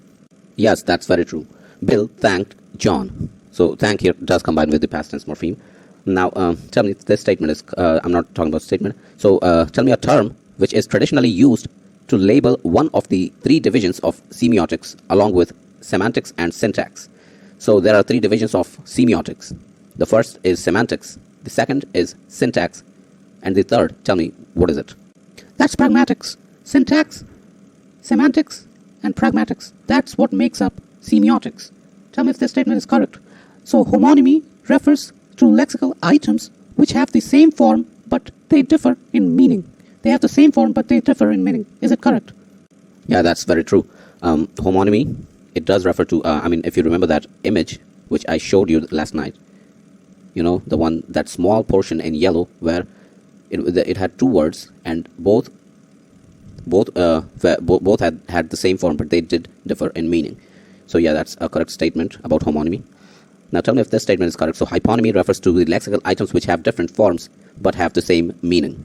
Yes, that's very true. Bill thanked John. So thank here does combine with the past tense morpheme. Now, tell me if this statement is, I'm not talking about statement. So tell me a term which is traditionally used to label one of the three divisions of semiotics along with semantics and syntax. So there are three divisions of semiotics. The first is semantics, the second is syntax, and the third, tell me, what is it? That's pragmatics. Syntax, semantics, and pragmatics. That's what makes up semiotics. Tell me if this statement is correct. So homonymy refers to lexical items which have the same form but they differ in meaning. They have the same form but they differ in meaning. Is it correct? Yeah, that's very true. Homonymy, it does refer to, if you remember that image which I showed you last night, you know, the one, that small portion in yellow where it had two words and both had the same form but they did differ in meaning. So yeah, that's a correct statement about homonymy. Now tell me if this statement is correct. So hyponymy refers to the lexical items which have different forms but have the same meaning.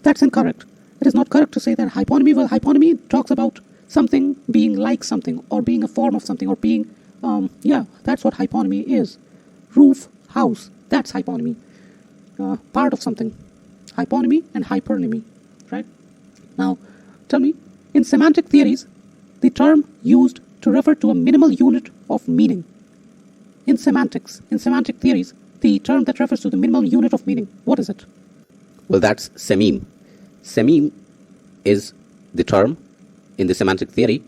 That's incorrect. It is not correct to say that hyponymy. Well, hyponymy talks about something being like something or being a form of something or being, that's what hyponymy is. Roof, house, that's hyponymy. Part of something. Hyponymy and hypernymy, right? Now, tell me, in semantic theories, the term used to refer to a minimal unit of meaning. In semantic theories, the term that refers to the minimal unit of meaning, what is it? Well, that's sememe. Sememe is the term in the semantic theory,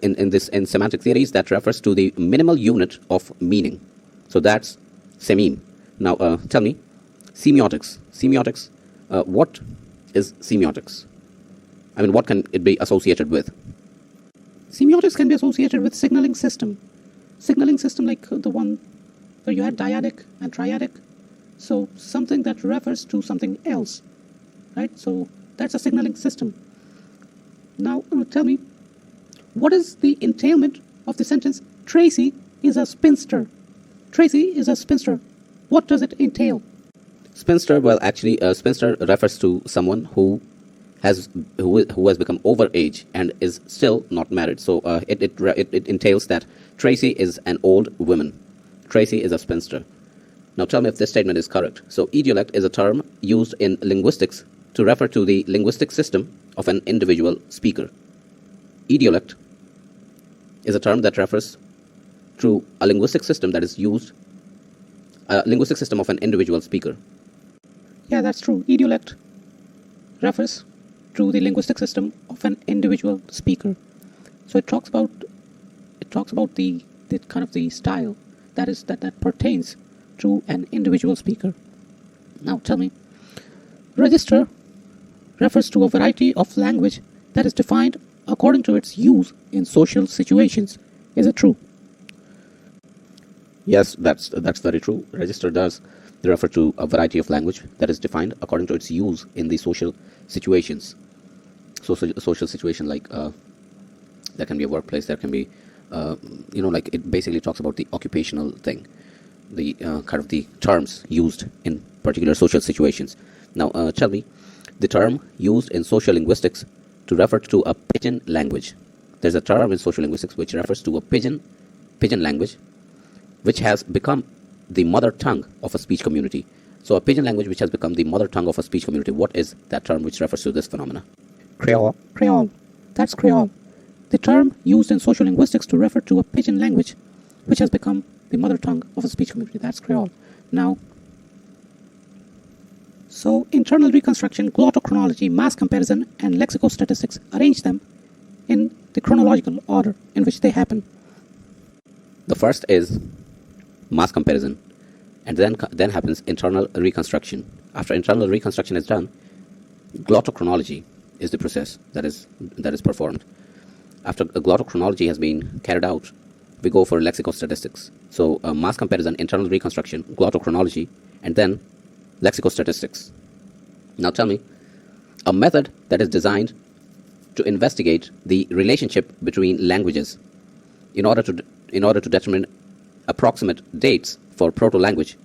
in semantic theories that refers to the minimal unit of meaning. So that's sememe. Now, tell me, semiotics. Semiotics, what is semiotics? I mean, what can it be associated with? Semiotics can be associated with signaling system. Signaling system like the one where you had dyadic and triadic. So something that refers to something else, right? So that's a signaling system. Now tell me, what is the entailment of the sentence, Tracy is a spinster? Tracy is a spinster. What does it entail? Spinster, well, actually, spinster refers to someone who has become over age and is still not married. So it entails that Tracy is an old woman. Tracy is a spinster. Now tell me if this statement is correct. So idiolect is a term used in linguistics to refer to the linguistic system of an individual speaker. Idiolect is a term that refers to a linguistic system that is used, a linguistic system of an individual speaker. Yeah, that's true. Idiolect refers to the linguistic system of an individual speaker. So it talks about the kind of the style that pertains to an individual speaker. Now tell me, register refers to a variety of language that is defined according to its use in social situations. Is it true? Yes, that's very true. Register does refer to a variety of language that is defined according to its use in the social situations. So social situation like there can be a workplace, there can be like it basically talks about the occupational thing, the kind of the terms used in particular social situations. Now tell me, the term used in social linguistics to refer to a pidgin language. There's a term in social linguistics which refers to a pidgin language, which has become the mother tongue of a speech community. So a pidgin language which has become the mother tongue of a speech community. What is that term which refers to this phenomena? Creole. Creole. That's Creole. The term used in social linguistics to refer to a pidgin language which has become the mother tongue of a speech community. That's Creole. Now, so internal reconstruction, glottochronology, mass comparison, and lexicostatistics, arrange them in the chronological order in which they happen. The first is mass comparison, and then happens internal reconstruction. After internal reconstruction is done, glottochronology is the process that is performed. After a glottochronology has been carried out, we go for lexicostatistics. So mass comparison, internal reconstruction, glottochronology, and then lexicostatistics. Now tell me, a method that is designed to investigate the relationship between languages in order to determine approximate dates for proto-language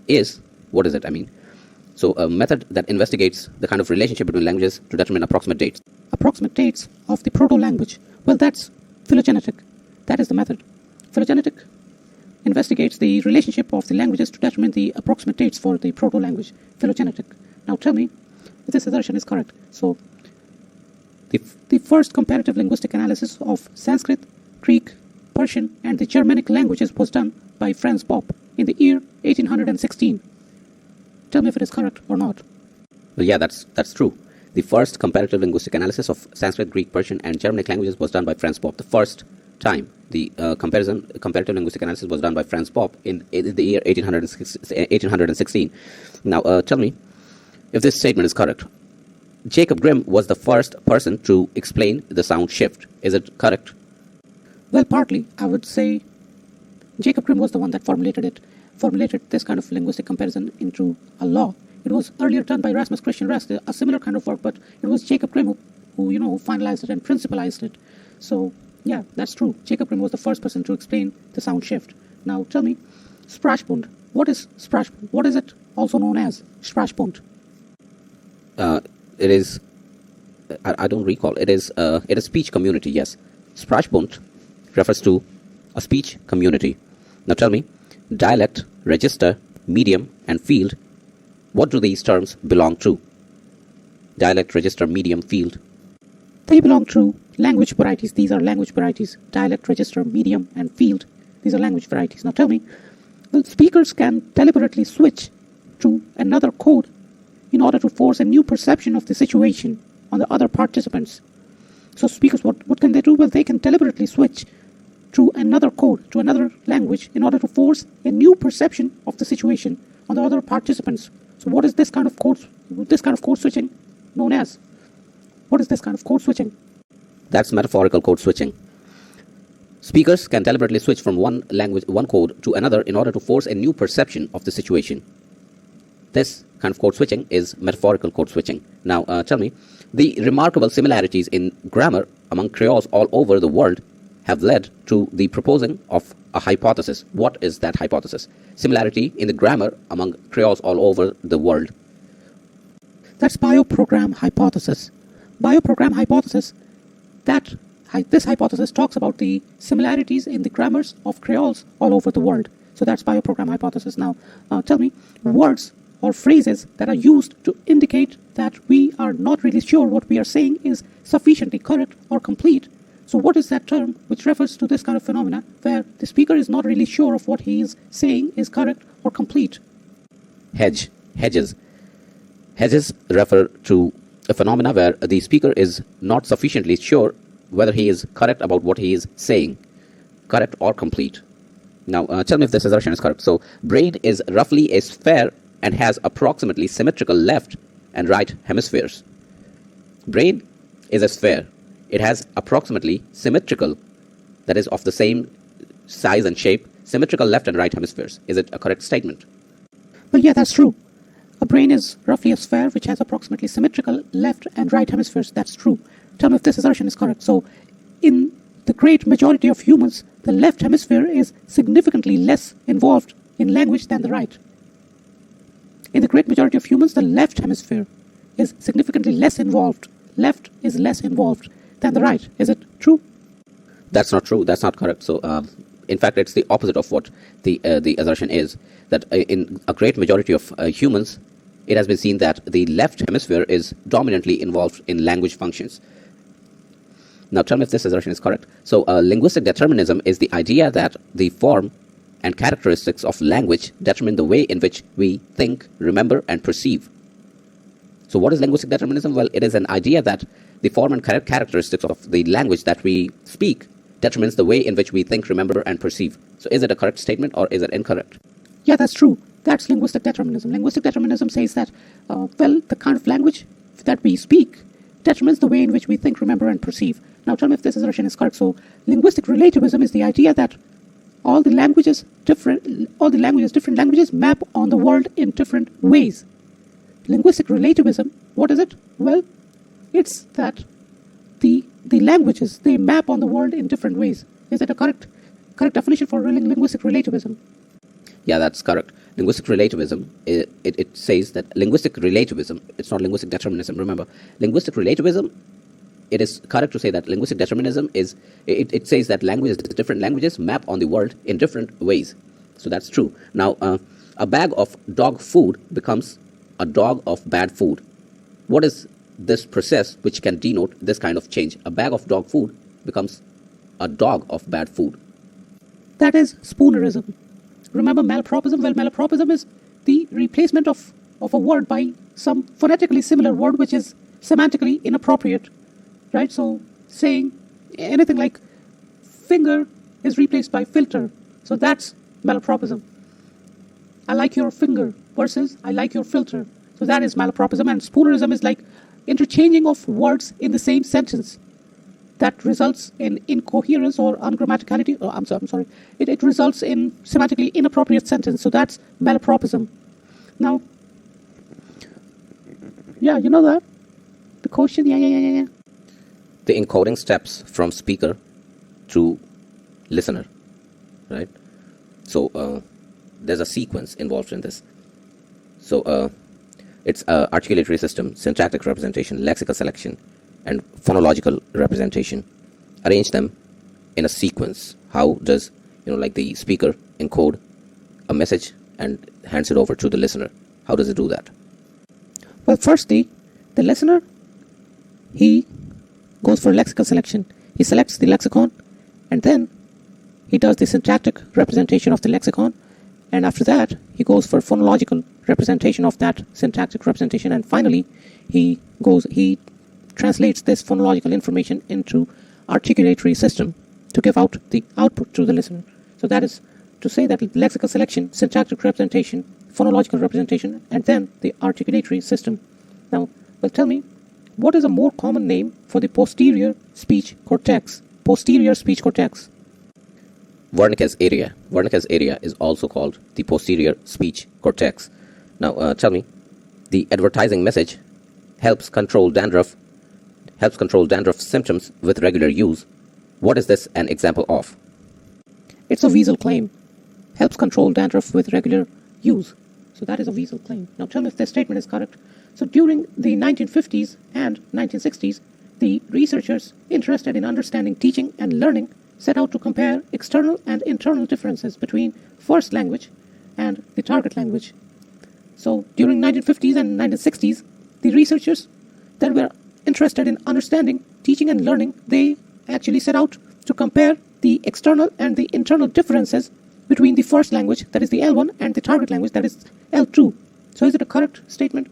is, what is it? So a method that investigates the kind of relationship between languages to determine approximate dates. Approximate dates of the proto-language. Well, that's phylogenetic. That is the method. Phylogenetic investigates the relationship of the languages to determine the approximate dates for the proto-language. Phylogenetic. Now tell me if this assertion is correct. So the first comparative linguistic analysis of Sanskrit, Greek, Persian, and the Germanic languages was done by Franz Bopp in the year 1816. Tell me if it is correct or not. Well, yeah, that's true. The first comparative linguistic analysis of Sanskrit, Greek, Persian, and Germanic languages was done by Franz Bopp. The first time the comparative linguistic analysis was done by Franz Bopp in the year 1816. Now, tell me if this statement is correct. Jacob Grimm was the first person to explain the sound shift. Is it correct? Well, partly. I would say Jacob Grimm was the one that formulated this kind of linguistic comparison into a law. It was earlier done by Rasmus Christian Rest, a similar kind of work, but it was Jacob Grimm who finalized it and principalized it. So, yeah, that's true. Jacob Grimm was the first person to explain the sound shift. Now, tell me, Sprachbund. What is Sprachbund? What is it also known as? Sprachbund. It is, I don't recall. It is speech community, yes. Sprachbund refers to a speech community. Now tell me, dialect, register, medium, and field, what do these terms belong to? Dialect, register, medium, field. They belong to language varieties. These are language varieties. Dialect, register, medium, and field. These are language varieties. Now tell me, well, speakers can deliberately switch to another code in order to force a new perception of the situation on the other participants. So speakers, what can they do? Well, they can deliberately switch to another code, to another language, in order to force a new perception of the situation on the other participants. So what is this kind of code switching known as? What is this kind of code switching? That's metaphorical code switching. Speakers can deliberately switch from one code to another in order to force a new perception of the situation. This kind of code switching is metaphorical code switching. Now, tell me, the remarkable similarities in grammar among Creoles all over the world have led to the proposing of a hypothesis. What is that hypothesis? Similarity in the grammar among Creoles all over the world. That's bioprogram hypothesis. Bioprogram hypothesis, this hypothesis talks about the similarities in the grammars of Creoles all over the world. So that's bioprogram hypothesis. Now, tell me, words or phrases that are used to indicate that we are not really sure what we are saying is sufficiently correct or complete. So what is that term which refers to this kind of phenomena where the speaker is not really sure of what he is saying is correct or complete? Hedges refer to a phenomena where the speaker is not sufficiently sure whether he is correct about what he is saying, correct or complete. Now, tell me if this assertion is correct. So, brain is roughly a sphere and has approximately symmetrical left and right hemispheres. Brain is a sphere. It has approximately symmetrical, that is of the same size and shape, symmetrical left and right hemispheres. Is it a correct statement? Well, yeah, that's true. A brain is roughly a sphere which has approximately symmetrical left and right hemispheres. That's true. Tell me if this assertion is correct. So, in the great majority of humans, the left hemisphere is significantly less involved in language than the right. In the great majority of humans, the left hemisphere is significantly less involved. Left is less involved than the right. Is it true? That's not true. That's not correct. So, in fact, it's the opposite of what the assertion is. That in a great majority of humans, it has been seen that the left hemisphere is dominantly involved in language functions. Now, tell me if this assertion is correct. So, linguistic determinism is the idea that the form and characteristics of language determine the way in which we think, remember, and perceive. So, what is linguistic determinism? Well, it is an idea that the form and characteristics of the language that we speak determines the way in which we think, remember, and perceive. So, is it a correct statement or is it incorrect? Yeah, that's true. That's linguistic determinism. Linguistic determinism says that, the kind of language that we speak determines the way in which we think, remember, and perceive. Now, tell me if this assertion is correct. So, linguistic relativism is the idea that all the languages, different languages map on the world in different ways. Linguistic relativism, what is it? Well, it's that the languages, they map on the world in different ways. Is it a correct definition for linguistic relativism? Yeah, that's correct. Linguistic relativism, it says that linguistic relativism, it's not linguistic determinism, remember. Linguistic relativism, it is correct to say that linguistic determinism is, it says that different languages map on the world in different ways. So that's true. Now, a bag of dog food becomes a dog of bad food. What is this process which can denote this kind of change? A bag of dog food becomes a dog of bad food. That is spoonerism. Remember malapropism? Well, malapropism is the replacement of a word by some phonetically similar word which is semantically inappropriate. Right? So, saying anything like finger is replaced by filter. So, that's malapropism. I like your finger versus I like your filter. So, that is malapropism. And spoonerism is like interchanging of words in the same sentence that results in incoherence or ungrammaticality. Oh, I'm sorry. It results in semantically inappropriate sentence. So, that's malapropism. Now, yeah, you know that? The question, yeah. The encoding steps from speaker to listener, right? So there's a sequence involved in this. So it's articulatory system, syntactic representation, lexical selection, and phonological representation. Arrange them in a sequence. How does, like the speaker encode a message and hands it over to the listener? How does it do that? Well, firstly, the listener, he goes for lexical selection. He selects the lexicon and then he does the syntactic representation of the lexicon, and after that he goes for phonological representation of that syntactic representation, and finally he translates this phonological information into articulatory system to give out the output to the listener. So that is to say that lexical selection, syntactic representation, phonological representation, and then the articulatory system. Now, well, tell me, what is a more common name for the posterior speech cortex? Posterior speech cortex. Wernicke's area. Wernicke's area is also called the posterior speech cortex. Now, tell me, the advertising message helps control dandruff symptoms with regular use. What is this an example of? It's a weasel claim. Helps control dandruff with regular use. So that is a weasel claim. Now tell me if this statement is correct. So during the 1950s and 1960s, the researchers interested in understanding teaching and learning set out to compare external and internal differences between first language and the target language. So during 1950s and 1960s, the researchers that were interested in understanding teaching and learning, they actually set out to compare the external and the internal differences between the first language, that is the L1, and the target language, that is L2. So is it a correct statement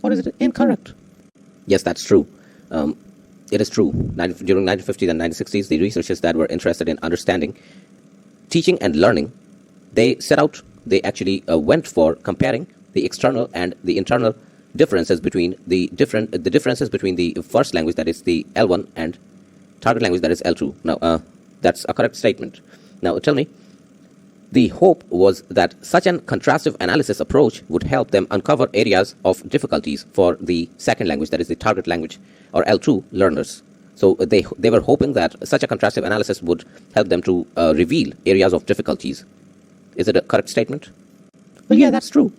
or is it incorrect? Yes, that's true. It is true. During 1950s and 1960s, the researchers that were interested in understanding teaching and learning, they actually went for comparing the external and the internal differences between the differences between the first language, that is the L1, and target language, that is L2. Now, that's a correct statement. Now, tell me, the hope was that such an contrastive analysis approach would help them uncover areas of difficulties for the second language, that is the target language, or L2 learners. So they were hoping that such a contrastive analysis would help them to reveal areas of difficulties. Is it a correct statement? Well, yeah, that's true.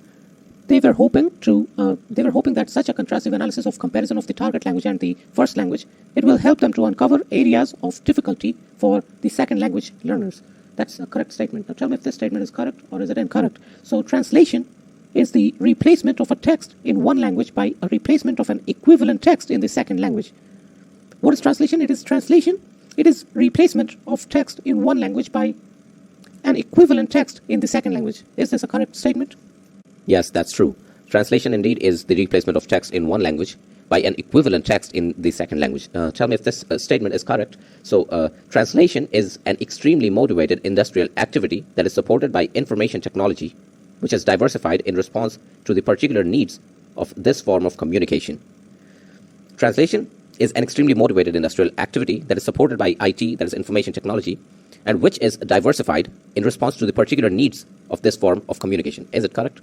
They were hoping that such a contrastive analysis of comparison of the target language and the first language, it will help them to uncover areas of difficulty for the second language learners. That's a correct statement. Now tell me if this statement is correct or is it incorrect. So translation is the replacement of a text in one language by a replacement of an equivalent text in the second language. What is translation? It is replacement of text in one language by an equivalent text in the second language. Is this a correct statement? Yes, that's true. Translation indeed is the replacement of text in one language by an equivalent text in the second language. Tell me if this statement is correct. So, translation is an extremely motivated industrial activity that is supported by information technology, which is diversified in response to the particular needs of this form of communication. Translation is an extremely motivated industrial activity that is supported by IT, that is information technology, and which is diversified in response to the particular needs of this form of communication. Is it correct?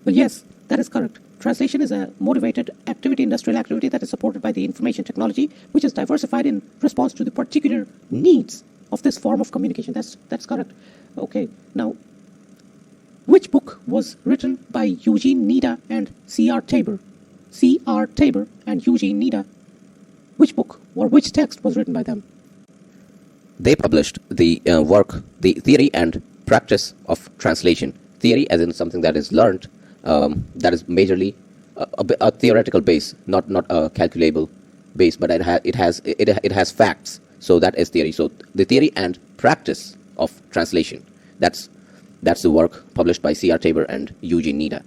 Well, yes, that is correct. Translation is a motivated activity, industrial activity that is supported by the information technology, which is diversified in response to the particular needs of this form of communication. That's correct. Okay, now, which book was written by Eugene Nida and C.R. Tabor? C.R. Tabor and Eugene Nida. Which book or which text was written by them? They published the work, The Theory and Practice of Translation. Theory as in something that is learned, that is majorly a theoretical base, not a calculable base, but it has facts. So that is theory. So the theory and practice of translation. That's the work published by C.R. Tabor and Eugene Nida.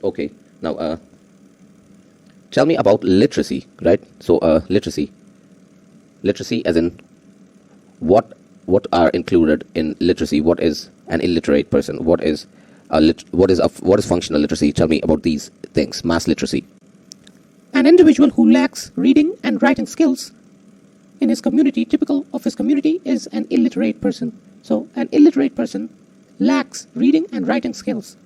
Okay. Now, tell me about literacy, right? So literacy as in what are included in literacy? What is an illiterate person? What is functional literacy? Tell me about these things. Mass literacy. An individual who lacks reading and writing skills in his community, typical of his community, is an illiterate person. So an illiterate person lacks reading and writing skills.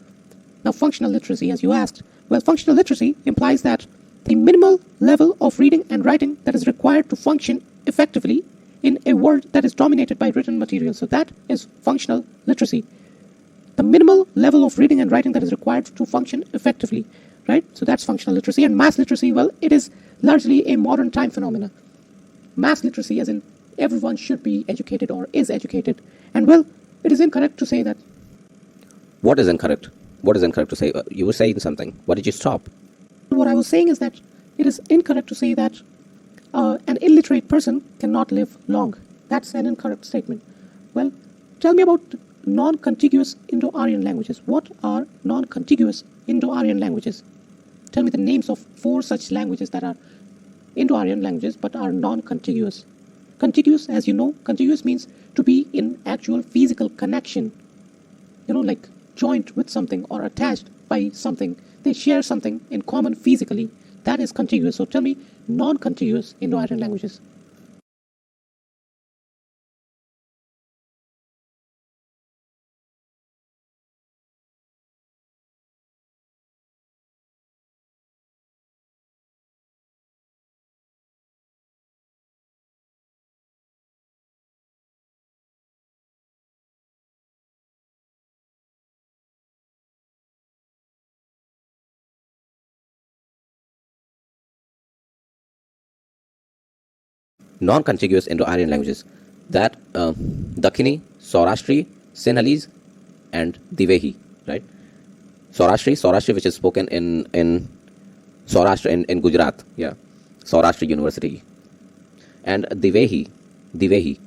Now, functional literacy, as you asked. Well, functional literacy implies that the minimal level of reading and writing that is required to function effectively in a world that is dominated by written material. So that is functional literacy. The minimal level of reading and writing that is required to function effectively, right? So that's functional literacy. And mass literacy, well, it is largely a modern time phenomena. Mass literacy as in everyone should be educated or is educated. And well, it is incorrect to say that. What is incorrect? What is incorrect to say? You were saying something. Why did you stop? What I was saying is that it is incorrect to say that an illiterate person cannot live long. That's an incorrect statement. Well, tell me about non-contiguous Indo-Aryan languages. What are non-contiguous Indo-Aryan languages? Tell me the names of 4 such languages that are Indo-Aryan languages but are non-contiguous. Contiguous, as you know, contiguous means to be in actual physical connection. Like joined with something or attached by something. They share something in common physically. That is contiguous. So tell me non-contiguous Indo-Aryan languages. Non-contiguous Indo-Aryan languages. that Dakhini, Saurashtri, Sinhalese, and Divehi, right? Saurashtri, which is spoken in Saurashtra in Gujarat, yeah, Saurashtra University, and Divehi, Dakhini,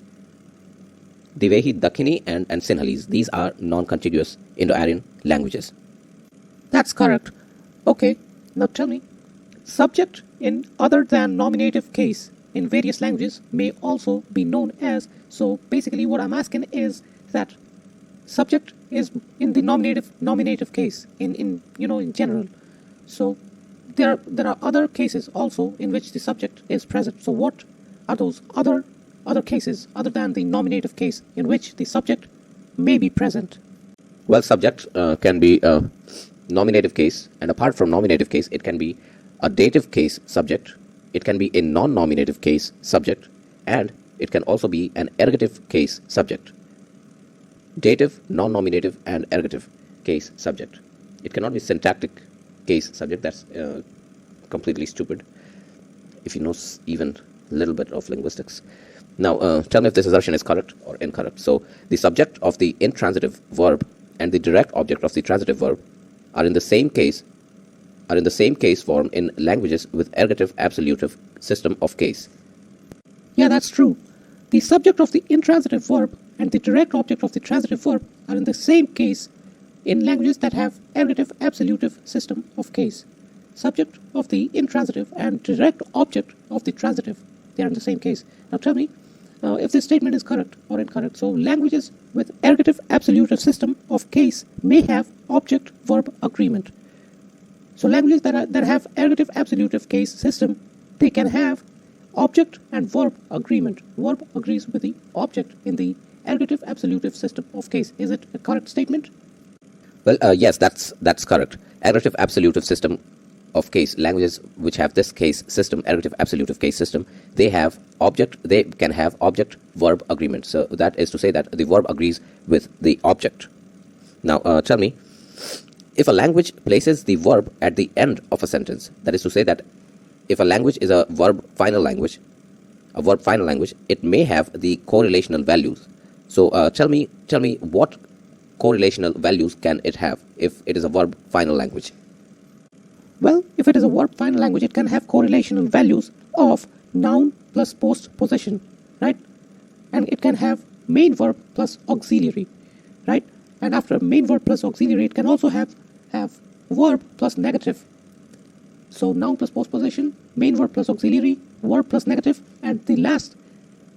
and Sinhalese. These are non-contiguous Indo-Aryan languages. That's correct. Okay, now tell me, subject in other than nominative case in various languages may also be known as. So basically what I'm asking is that subject is in the nominative case in general. So there are other cases also in which the subject is present. So what are those other cases other than the nominative case in which the subject may be present? Well, subject can be a nominative case, and apart from nominative case, it can be a dative case subject, it can be a non-nominative case subject, and it can also be an ergative case subject. Dative, non-nominative, and ergative case subject. It cannot be syntactic case subject. That's completely stupid if you know even a little bit of linguistics. Now, tell me if this assertion is correct or incorrect. So, the subject of the intransitive verb and the direct object of the transitive verb are in the same case form in languages with ergative absolutive system of case. Yeah, that's true. The subject of the intransitive verb and the direct object of the transitive verb are in the same case in languages that have ergative absolutive system of case. Subject of the intransitive and direct object of the transitive, they are in the same case. Now tell me if this statement is correct or incorrect. So languages with ergative absolutive system of case may have object-verb agreement. So languages that have ergative absolutive case system, they can have object and verb agreement. Verb agrees with the object in the ergative absolutive system of case. Is it a correct statement? Well, yes, that's correct. Ergative absolutive system of case, languages which have this case system, ergative absolutive case system, they can have object verb agreement. So that is to say that the verb agrees with the object. Now tell me, if a language places the verb at the end of a sentence, that is to say that if a language is a verb final language, it may have the correlational values. So tell me what correlational values can it have if it is a verb final language? Well, if it is a verb final language, it can have correlational values of noun plus postposition, right? And it can have main verb plus auxiliary, right? And after main verb plus auxiliary, it can also have verb plus negative. So noun plus postposition, main verb plus auxiliary, verb plus negative, and the last,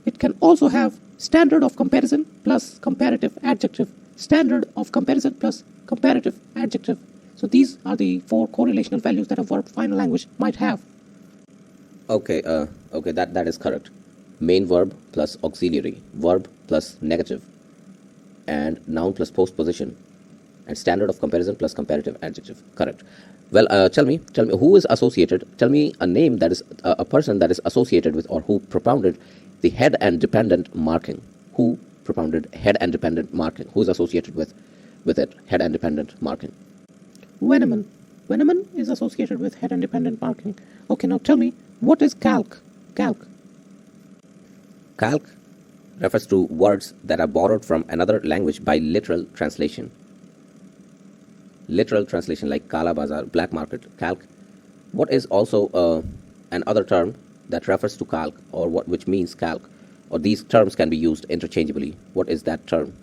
it can also have standard of comparison plus comparative adjective. Standard of comparison plus comparative adjective. So these are the 4 correlational values that a verb final language might have. Okay, that is correct. Main verb plus auxiliary, verb plus negative, and noun plus postposition, and standard of comparison plus comparative adjective. Correct. Well, tell me who is associated. Tell me a name that is a person that is associated with or who propounded the head and dependent marking. Who propounded head and dependent marking? Who is associated with it? Head and dependent marking. Veneman. Veneman is associated with head and dependent marking. Okay, now tell me, what is calque? Calque. Calque refers to words that are borrowed from another language by literal translation. Literal translation like Kala Bazar, black market, calque. What is also an other term that refers to calque or which means calque? Or these terms can be used interchangeably. What is that term?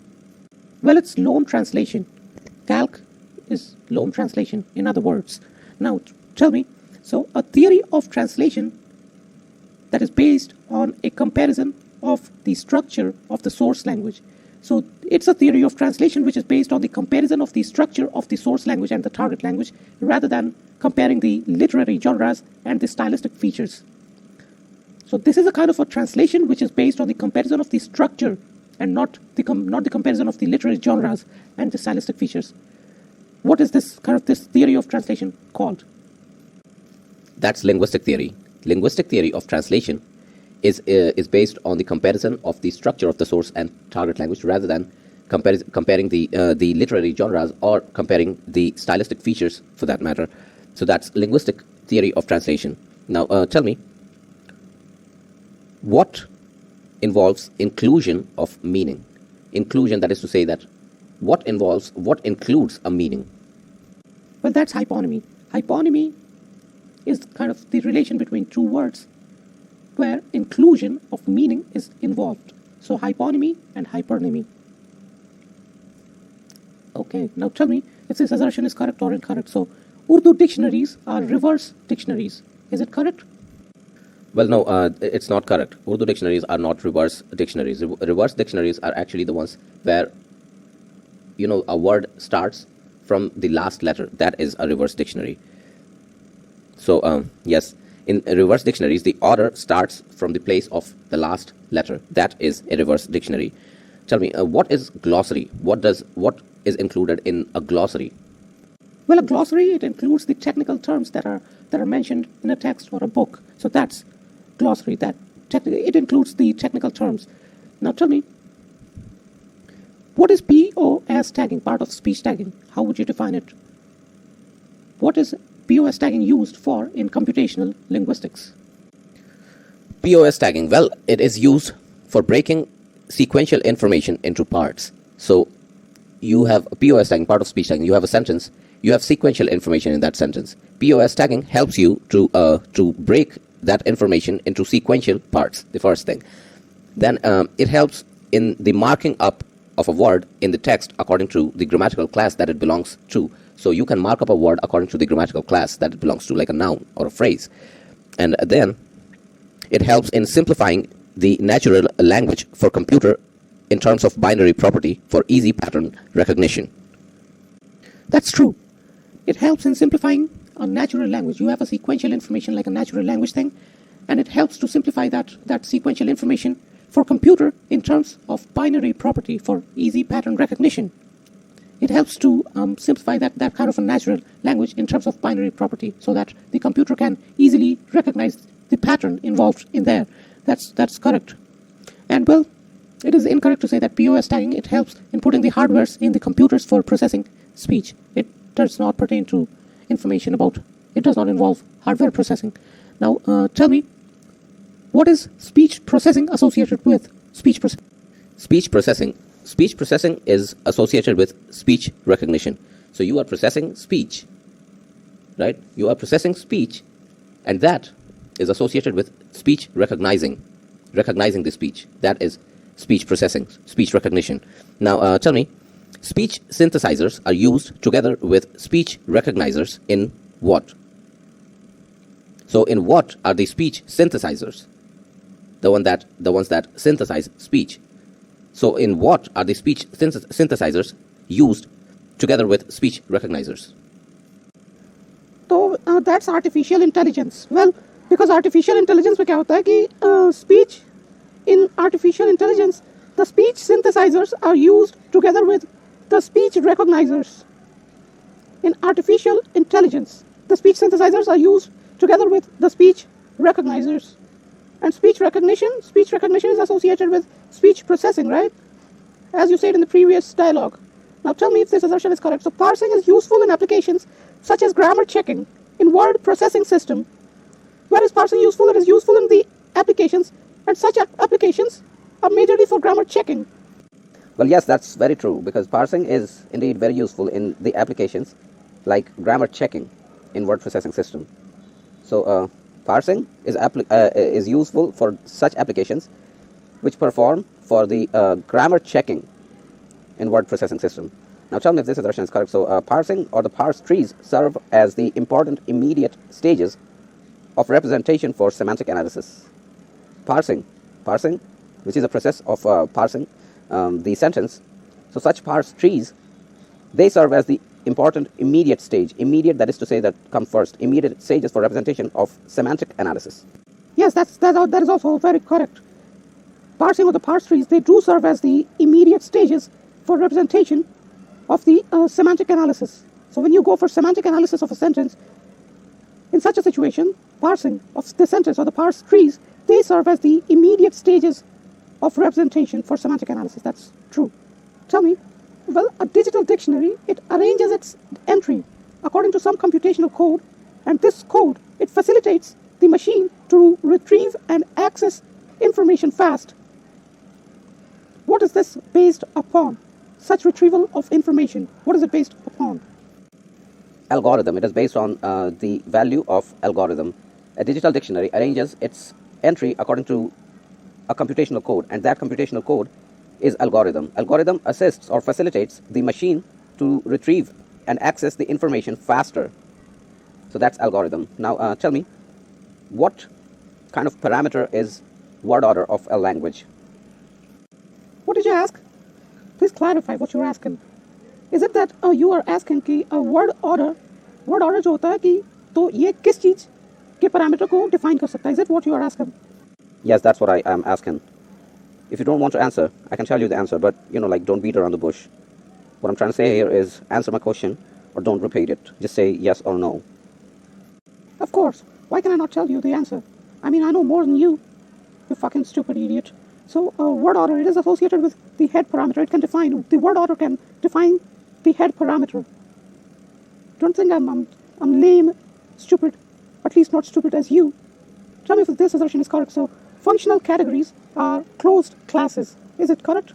Well, it's loan translation. Calque is loan translation, in other words. Now, tell me, so a theory of translation that is based on a comparison of the structure of the source language. So it's a theory of translation which is based on the comparison of the structure of the source language and the target language rather than comparing the literary genres and the stylistic features. So this is a kind of a translation which is based on the comparison of the structure and not the comparison of the literary genres and the stylistic features. What is this theory of translation called? That's linguistic theory. Linguistic theory of translation is based on the comparison of the structure of the source and target language rather than comparing the literary genres or comparing the stylistic features for that matter. So that's linguistic theory of translation. Now tell me, what involves inclusion of meaning. Inclusion, that is to say that what includes a meaning. Well, that's hyponymy. Hyponymy is kind of the relation between two words where inclusion of meaning is involved. So hyponymy and hypernymy. Okay, now tell me if this assertion is correct or incorrect. So Urdu dictionaries are reverse dictionaries. Is it correct? Well, no, it's not correct. Urdu dictionaries are not reverse dictionaries. Reverse dictionaries are actually the ones where, a word starts from the last letter. That is a reverse dictionary. So, yes, in reverse dictionaries, the order starts from the place of the last letter. That is a reverse dictionary. Tell me, what is glossary? What is included in a glossary? Well, a glossary, it includes the technical terms that are mentioned in a text or a book. So that's glossary. It includes the technical terms. Now tell me, what is POS tagging, part of speech tagging? How would you define it? What is POS tagging used for in computational linguistics? POS tagging, well, it is used for breaking sequential information into parts. So you have POS tagging, part of speech tagging. You have a sentence. You have sequential information in that sentence. POS tagging helps you to break that information into sequential parts, the first thing. Then it helps in the marking up of a word in the text according to the grammatical class that it belongs to. So you can mark up a word according to the grammatical class that it belongs to, like a noun or a phrase. And then it helps in simplifying the natural language for computer in terms of binary property for easy pattern recognition. That's true. It helps in simplifying a natural language. You have a sequential information like a natural language thing, and it helps to simplify that sequential information for computer in terms of binary property for easy pattern recognition. It helps to simplify that kind of a natural language in terms of binary property so that the computer can easily recognize the pattern involved in there. That's correct. And well, it is incorrect to say that POS tagging, it helps in putting the hardwares in the computers for processing speech. It does not pertain to information about, it does not involve hardware processing. Now, tell me, what is speech processing associated with speech processing? Speech processing is associated with speech recognition. So you are processing speech, right? You are processing speech, and that is associated with speech recognizing the speech. That is speech processing, speech recognition. Now, tell me, speech synthesizers are used together with speech recognizers in what? So in what are the speech synthesizers? The ones that synthesize speech. So in what are the speech synthesizers used together with speech recognizers? So that's artificial intelligence. Well, because artificial intelligence में क्या होता है कि speech in artificial intelligence, the speech synthesizers are used together with the speech recognizers. In artificial intelligence, the speech synthesizers are used together with the speech recognizers. And speech recognition is associated with speech processing, right? As you said in the previous dialogue. Now tell me if this assertion is correct. So parsing is useful in applications such as grammar checking in word processing system. Where is parsing useful? It is useful in the applications, and such applications are majorly for grammar checking. Well, yes, that's very true, because parsing is indeed very useful in the applications like grammar checking in word processing system. So parsing is useful for such applications which perform for the grammar checking in word processing system. Now tell me if this assertion is correct. So parsing or the parse trees serve as the important immediate stages of representation for semantic analysis. Parsing, which is a process of parsing the sentence. So such parse trees, they serve as the important immediate stage. Immediate, that is to say, that come first. Immediate stages for representation of semantic analysis. Yes, that is also very correct. Parsing or the parse trees, they do serve as the immediate stages for representation of the semantic analysis. So when you go for semantic analysis of a sentence, in such a situation, parsing of the sentence or the parse trees, they serve as the immediate stages of representation for semantic analysis. That's true. Tell me, well, a digital dictionary, it arranges its entry according to some computational code, and this code, it facilitates the machine to retrieve and access information fast. What is this based upon? Such retrieval of information. What is it based upon? Algorithm. It is based on the value of algorithm. A digital dictionary arranges its entry according to a computational code, and that computational code is algorithm. Algorithm assists or facilitates the machine to retrieve and access the information faster. So that's algorithm. Now tell me, what kind of parameter is word order of a language? What did you ask? Please clarify what you're asking. Is it that you are asking कि word order जो होता है कि तो ये किस चीज के parameter को define कर सकता है? Is it what you are asking? Yes, that's what I am asking. If you don't want to answer, I can tell you the answer, but like, don't beat around the bush. What I'm trying to say here is answer my question or don't repeat it. Just say yes or no. Of course. Why can I not tell you the answer? I mean, I know more than you, you fucking stupid idiot. So word order, it is associated with the head parameter. It can define, the word order can define the head parameter. Don't think I'm lame, stupid, at least not stupid as you. Tell me if this assertion is correct. So functional categories are closed classes. Is it correct?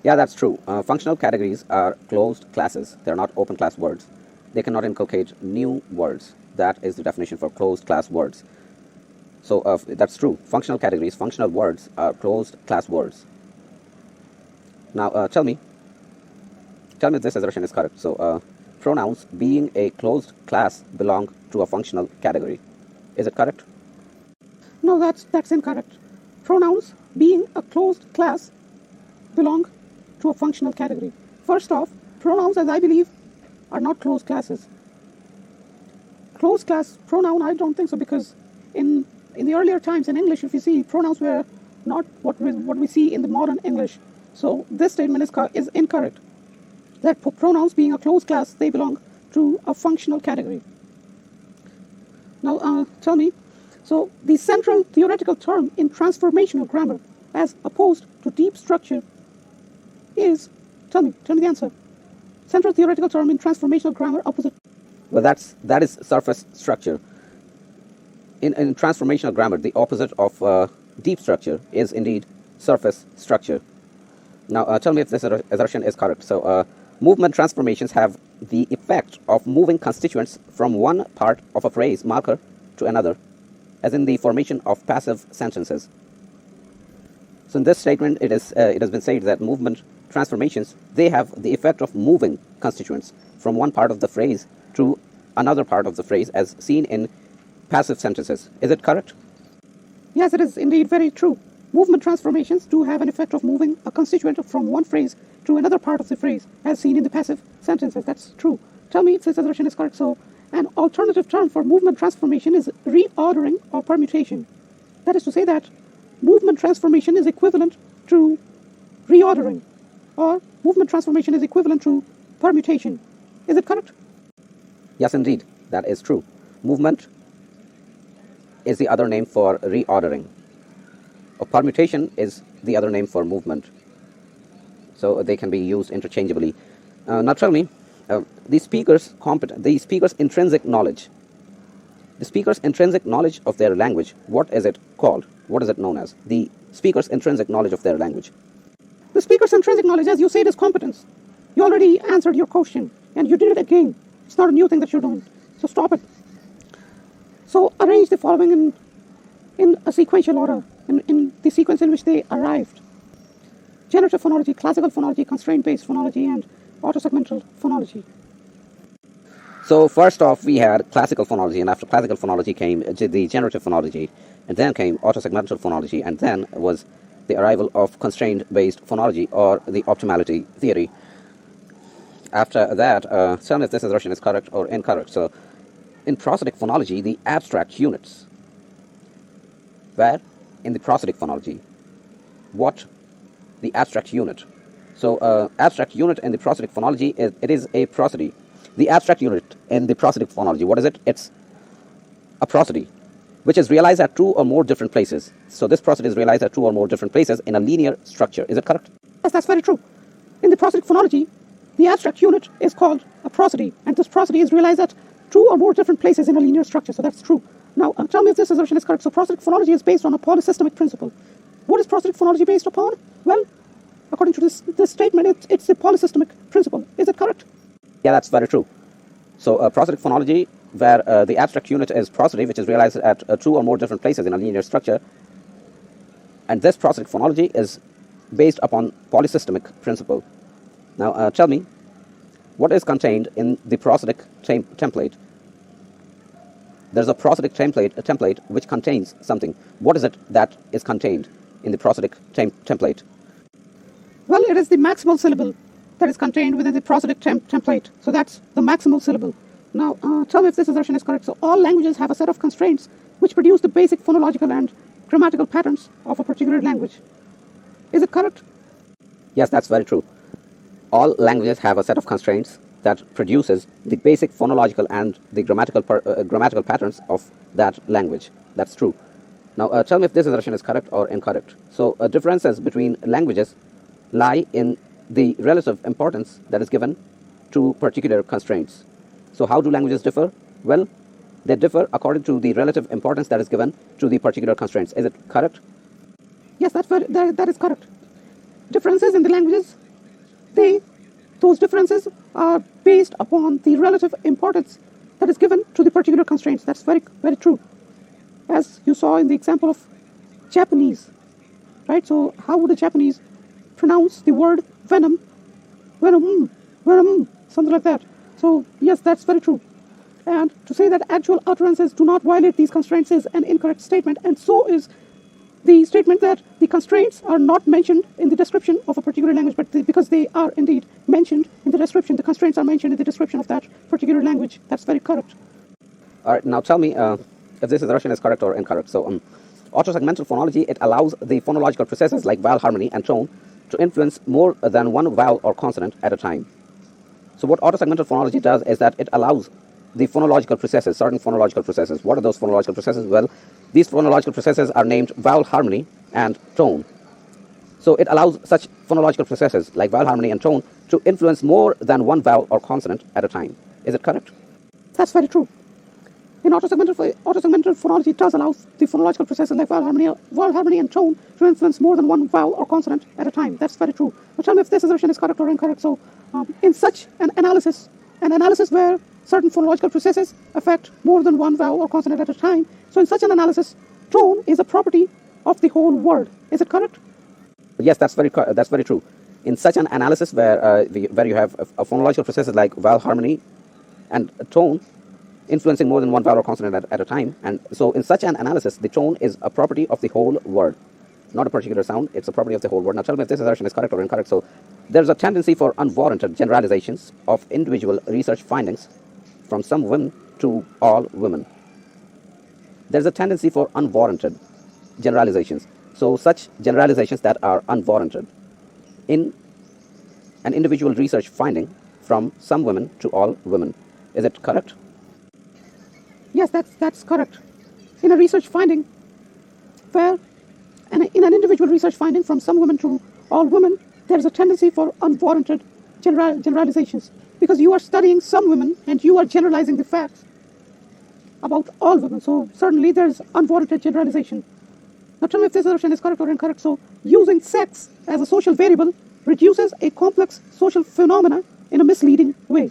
Yeah, that's true. Functional categories are closed classes. They're not open class words. They cannot inculcate new words. That is the definition for closed class words. So that's true. Functional categories, functional words are closed class words. Now tell me if this assertion is correct. So pronouns being a closed class belong to a functional category. Is it correct? No, that's incorrect. Pronouns being a closed class belong to a functional category. First off, pronouns, as I believe, are not closed classes. Closed class pronoun, I don't think so, because in the earlier times in English, if you see, pronouns were not what we see in the modern English. So this statement is incorrect. That pronouns being a closed class, they belong to a functional category. Now tell me, so the central theoretical term in transformational grammar as opposed to deep structure is, tell me the answer. Central theoretical term in transformational grammar opposite. Well, that is surface structure. In transformational grammar, the opposite of deep structure is indeed surface structure. Now, tell me if this assertion is correct. So, movement transformations have the effect of moving constituents from one part of a phrase marker to another, as in the formation of passive sentences. So, in this statement, it has been said that movement transformations, they have the effect of moving constituents from one part of the phrase to another part of the phrase, as seen in passive sentences. Is it correct? Yes, it is indeed very true. Movement transformations do have an effect of moving a constituent from one phrase to another part of the phrase, as seen in the passive sentences. That's true. Tell me if this assertion is correct. So, an alternative term for movement transformation is reordering or permutation. That is to say that movement transformation is equivalent to reordering, or movement transformation is equivalent to permutation. Is it correct? Yes, indeed. That is true. Movement is the other name for reordering. Or permutation is the other name for movement. So they can be used interchangeably. Now tell me, the speaker's intrinsic knowledge. The speaker's intrinsic knowledge of their language, what is it called? What is it known as? The speaker's intrinsic knowledge of their language. The speaker's intrinsic knowledge, as you said, is competence. You already answered your question, and you did it again. It's not a new thing that you're doing. So stop it. So arrange the following in a sequential order, in the sequence in which they arrived. Generative phonology, classical phonology, constraint-based phonology, and autosegmental phonology. So first off, we had classical phonology, and after classical phonology came the generative phonology, and then came autosegmental phonology, and then was the arrival of constraint-based phonology, or the optimality theory. After that, tell me if this assertion is correct or incorrect. So, in prosodic phonology, the abstract units. Where? In the prosodic phonology. What? The abstract unit. So, abstract unit in the prosodic phonology, it is a prosody. The abstract unit in the prosodic phonology, what is it? It's a prosody, which is realized at two or more different places. So, this prosody is realized at two or more different places in a linear structure. Is it correct? Yes, that's very true. In the prosodic phonology, the abstract unit is called a prosody, and this prosody is realized at two or more different places in a linear structure, so that's true. Now, tell me if this assertion is correct. So prosodic phonology is based on a polysystemic principle. what is prosodic phonology based upon? Well, according to this statement, it's the polysystemic principle. Is it correct? Yeah, that's very true. So prosodic phonology, where the abstract unit is prosody, which is realized at two or more different places in a linear structure, and this prosodic phonology is based upon polysystemic principle. Now tell me, what is contained in the prosodic template? There's a prosodic template which contains something. What is it that is contained in the prosodic template? Well, it is the maximal syllable that is contained within the prosodic template. So that's the maximal syllable. Now, tell me if this assertion is correct. So all languages have a set of constraints which produce the basic phonological and grammatical patterns of a particular language. Is it correct? Yes, that's very true. All languages have a set of constraints that produces the basic phonological and the grammatical patterns of that language. That's true. Now, tell me if this assertion is correct or incorrect. So, differences between languages lie in the relative importance that is given to particular constraints. So, how do languages differ? Well, they differ according to the relative importance that is given to the particular constraints. Is it correct? Yes, that is correct. Differences in the languages, those differences are based upon the relative importance that is given to the particular constraints. That's very, very true. As you saw in the example of Japanese, right? So how would a Japanese pronounce the word venom? Venom, venom, something like that. So yes, that's very true. And to say that actual utterances do not violate these constraints is an incorrect statement, and so is the statement that the constraints are not mentioned in the description of a particular language, but because they are indeed mentioned in the description, the constraints are mentioned in the description of that particular language. That's very correct. All right, now tell me if this assertion is correct or incorrect. So, autosegmental phonology, it allows the phonological processes like vowel harmony and tone to influence more than one vowel or consonant at a time. So what autosegmental phonology does is that it allows the phonological processes, certain phonological processes. What are those phonological processes? Well, these phonological processes are named vowel harmony and tone. So it allows such phonological processes like vowel harmony and tone to influence more than one vowel or consonant at a time. Is it correct? That's very true. In autosegmental phonology, it does allow the phonological processes like vowel harmony and tone to influence more than one vowel or consonant at a time. That's very true. But tell me if this assertion is correct or incorrect. So in such an analysis where certain phonological processes affect more than one vowel or consonant at a time, so in such an analysis, tone is a property of the whole word. Is it correct? Yes, that's very true. In such an analysis where you have a phonological processes like vowel harmony and tone influencing more than one vowel or consonant at a time, and so in such an analysis, the tone is a property of the whole word, not a particular sound. It's a property of the whole word. Now, tell me if this assertion is correct or incorrect. So, there's a tendency for unwarranted generalizations of individual research findings from some women to all women. There's a tendency for unwarranted generalizations. So, such generalizations that are unwarranted in an individual research finding from some women to all women. Is it correct? Yes, that's correct. In a research finding where in an individual research finding from some women to all women, there is a tendency for unwarranted generalizations, because you are studying some women and you are generalizing the facts about all women. So certainly there is unwarranted generalization. Now tell me if this assertion is correct or incorrect. So using sex as a social variable reduces a complex social phenomena in a misleading way.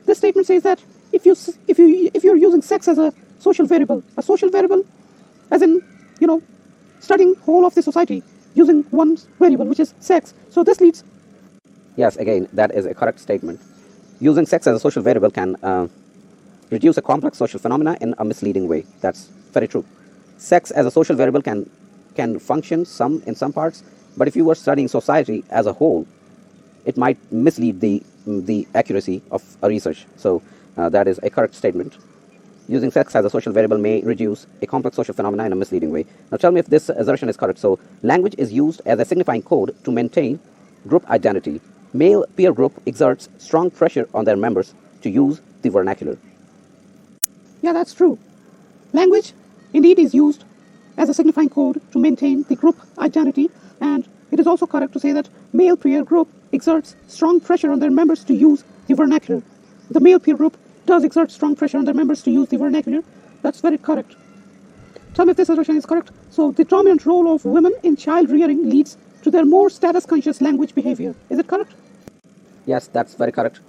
This statement says that if you're using sex as a social variable as in, studying whole of the society using one variable, which is sex. So this leads. Yes, again, that is a correct statement. Using sex as a social variable can reduce a complex social phenomena in a misleading way. That's very true. Sex as a social variable can function in some parts, but if you were studying society as a whole, it might mislead the accuracy of a research. So that is a correct statement. Using sex as a social variable may reduce a complex social phenomena in a misleading way. Now tell me if this assertion is correct. So language is used as a signifying code to maintain group identity. Male peer group exerts strong pressure on their members to use the vernacular. Yeah, that's true. Language indeed is used as a signifying code to maintain the group identity, and it is also correct to say that male peer group exerts strong pressure on their members to use the vernacular. The male peer group does exert strong pressure on their members to use the vernacular. That's very correct. tell me if this assertion is correct. So the dominant role of women in child rearing leads to their more status conscious language behavior. Is it correct? Yes, that's very correct.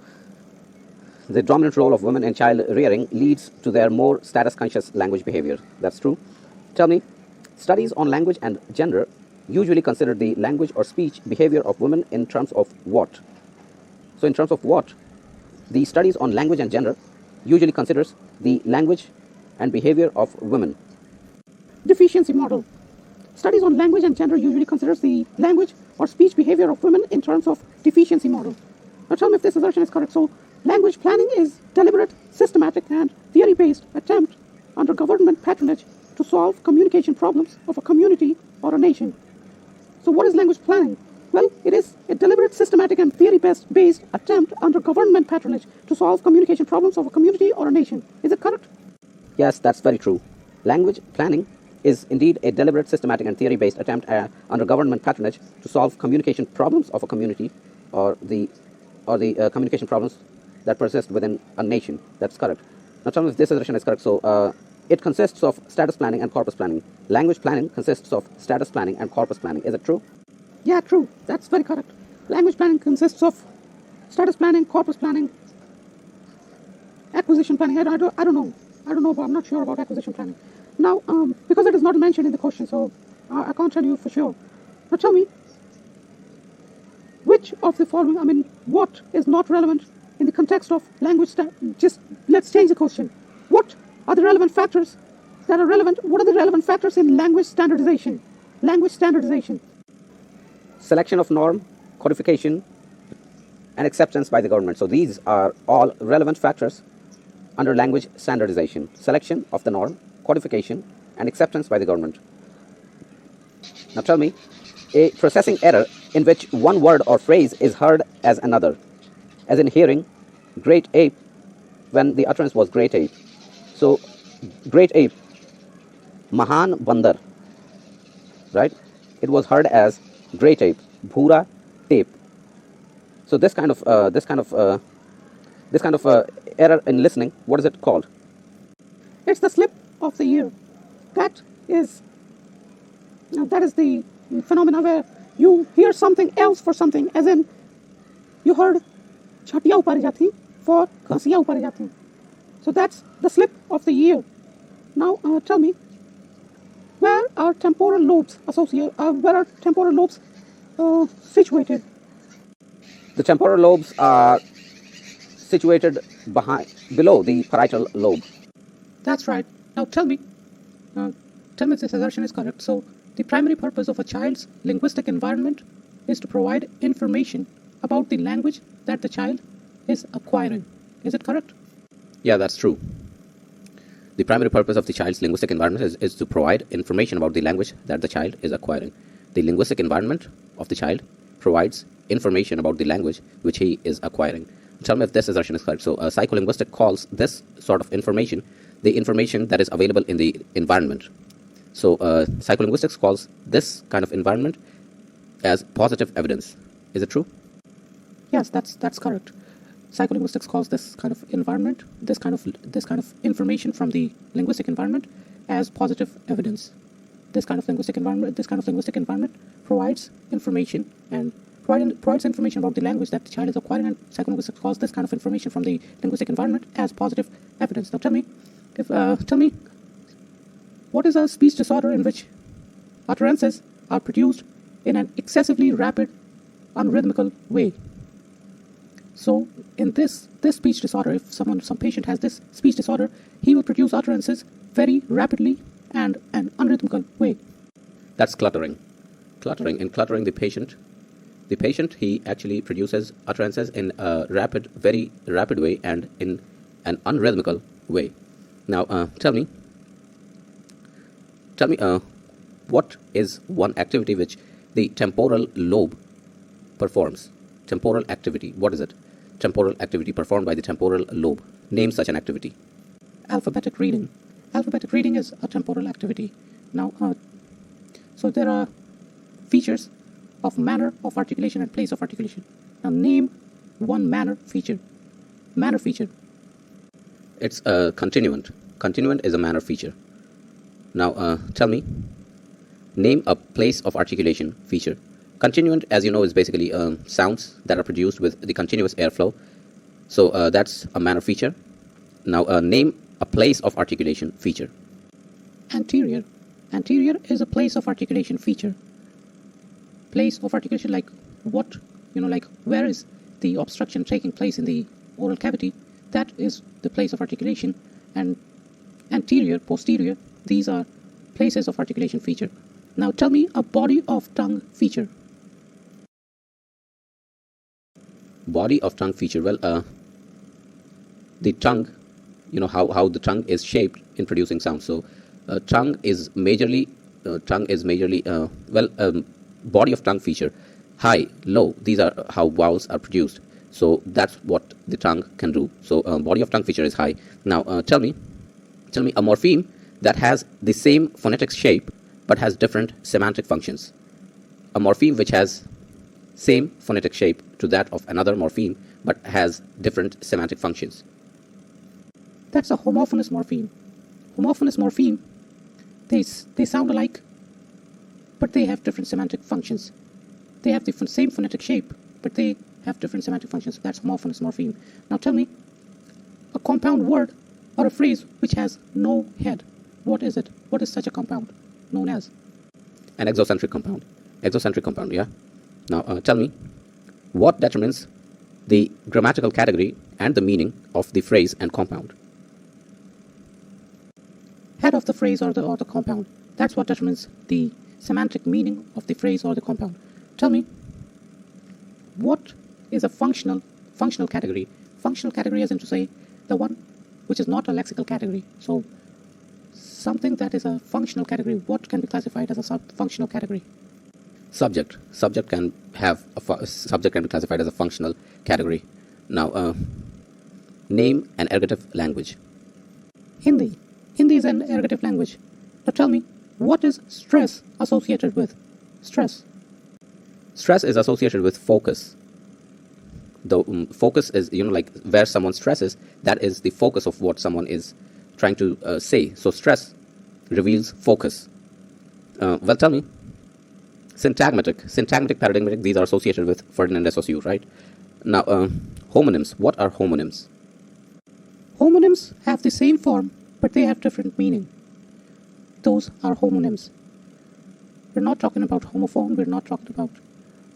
The dominant role of women in child rearing leads to their more status conscious language behavior. That's true. Tell me, studies on language and gender usually consider the language or speech behavior of women in terms of what? So in terms of what? The studies on language and gender usually considers the language and behavior of women. Deficiency model. Studies on language and gender usually considers the language or speech behavior of women in terms of deficiency model. Now tell me if this assertion is correct. So language planning is deliberate, systematic, and theory-based attempt under government patronage to solve communication problems of a community or a nation. So what is language planning? Well, it is a deliberate, systematic, and theory-based attempt under government patronage to solve communication problems of a community or a nation. Is it correct? Yes, that's very true. Language planning is indeed a deliberate, systematic, and theory-based attempt under government patronage to solve communication problems of a community or the communication problems that persist within a nation. That's correct. Now tell me if this assertion is correct. So it consists of status planning and corpus planning. Language planning consists of status planning and corpus planning. Is it true? Yeah, true. That's very correct. Language planning consists of status planning, corpus planning, acquisition planning. I don't know. But I'm not sure about acquisition planning. Now, because it is not mentioned in the question, so I can't tell you for sure. Now tell me, which of the following, what is not relevant in the context of language? Just let's change the question. What are the relevant factors that are relevant? What are the relevant factors in language standardization? Language standardization. Selection of norm, codification, and acceptance by the government. So these are all relevant factors under language standardization. Selection of the norm, codification, and acceptance by the government. Now tell me, a processing error in which one word or phrase is heard as another, as in hearing great ape when the utterance was great ape. So great ape, Mahan Bandar, right? It was heard as great ape, Bhura tape. So this kind of error in listening, what is it called? It's the slip of the ear. That is the phenomena where you hear something else for something, as in you heard chatiya upar jati for khasiya upar jati. So that's the slip of the ear. Now tell me, where are temporal lobes situated? The temporal lobes are situated below the parietal lobe. That's right. Now tell me if this assertion is correct. So the primary purpose of a child's linguistic environment is to provide information about the language that the child is acquiring. Is it correct? Yeah, that's true. The primary purpose of the child's linguistic environment is to provide information about the language that the child is acquiring. The linguistic environment of the child provides information about the language which he is acquiring. Tell me if this assertion is correct. So psycholinguistics calls this sort of information the information that is available in the environment. So psycholinguistics calls this kind of environment as positive evidence. Is it true? Yes, that's correct. Psycholinguistics calls this kind of environment, this kind of information from the linguistic environment as positive evidence. This kind of linguistic environment provides information and provides information about the language that the child is acquiring, and psycholinguistics calls this kind of information from the linguistic environment as positive evidence. Now tell me, what is a speech disorder in which utterances are produced in an excessively rapid, unrhythmical way? So in this speech disorder, if some patient has this speech disorder, he will produce utterances very rapidly and an unrhythmical way. That's cluttering. In cluttering the patient, he actually produces utterances in a very rapid way and in an unrhythmical way. Now tell me, what is one activity which the temporal lobe performs? Temporal activity. What is it? Temporal activity performed by the temporal lobe. Name such an activity. Alphabetic reading. Alphabetic reading is a temporal activity. Now, so there are features of manner of articulation and place of articulation. Now, name one manner feature. Manner feature. It's a continuant. Continuant is a manner feature. Now, tell me, name a place of articulation feature. Continuant, as you know, is basically sounds that are produced with the continuous airflow. So that's a manner feature. Now, name a place of articulation feature. Anterior. Anterior is a place of articulation feature. Place of articulation, like what, like where is the obstruction taking place in the oral cavity? That is the place of articulation. And anterior, posterior, these are places of articulation feature. Now tell me a body of tongue feature. Body of tongue feature. Well, the tongue, how the tongue is shaped in producing sound. So tongue is majorly body of tongue feature. High, low, these are how vowels are produced. So that's what the tongue can do. So body of tongue feature is high. Now tell me a morpheme that has the same phonetic shape but has different semantic functions. A morpheme which has same phonetic shape to that of another morpheme but has different semantic functions. That's a homophonous morpheme. Homophonous morpheme, they sound alike, but they have different semantic functions. They have the same phonetic shape, but they have different semantic functions. That's homophonous morpheme. Now tell me a compound word or a phrase which has no head. What is it? What is such a compound known as? An exocentric compound. Exocentric compound, yeah. Now tell me what determines the grammatical category and the meaning of the phrase and compound. Head of the phrase or the compound. That's what determines the semantic meaning of the phrase or the compound. Tell me, what is a functional category? Functional category is to say the one which is not a lexical category. So something that is a functional category, what can be classified as a functional category? Subject. Subject can be classified as a functional category. Now, name an ergative language. Hindi. Hindi is an ergative language. Now tell me, what is stress associated with? Stress. Stress is associated with focus. The focus is, like where someone stresses, that is the focus of what someone is trying to say. So stress reveals focus. Well, tell me, syntagmatic, paradigmatic, these are associated with Ferdinand SOSU, right? Now, homonyms. What are homonyms? Homonyms have the same form, but they have different meaning. Those are homonyms. We're not talking about homophone. We're not talking about.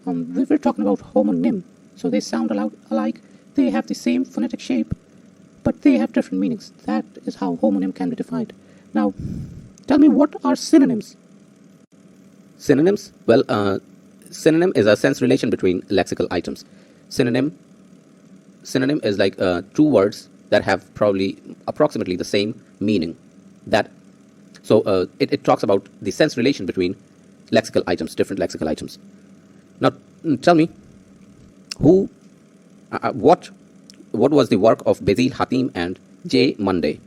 We're talking about homonym. So they sound alike. They have the same phonetic shape, but they have different meanings. That is how homonym can be defined. Now, tell me, what are synonyms? Synonyms? Well, synonym is a sense relation between lexical items. Synonym is like two words that have approximately the same meaning. So it talks about the sense relation between lexical items, different lexical items. Now, tell me, what was the work of Basil Hatim and J. Monday?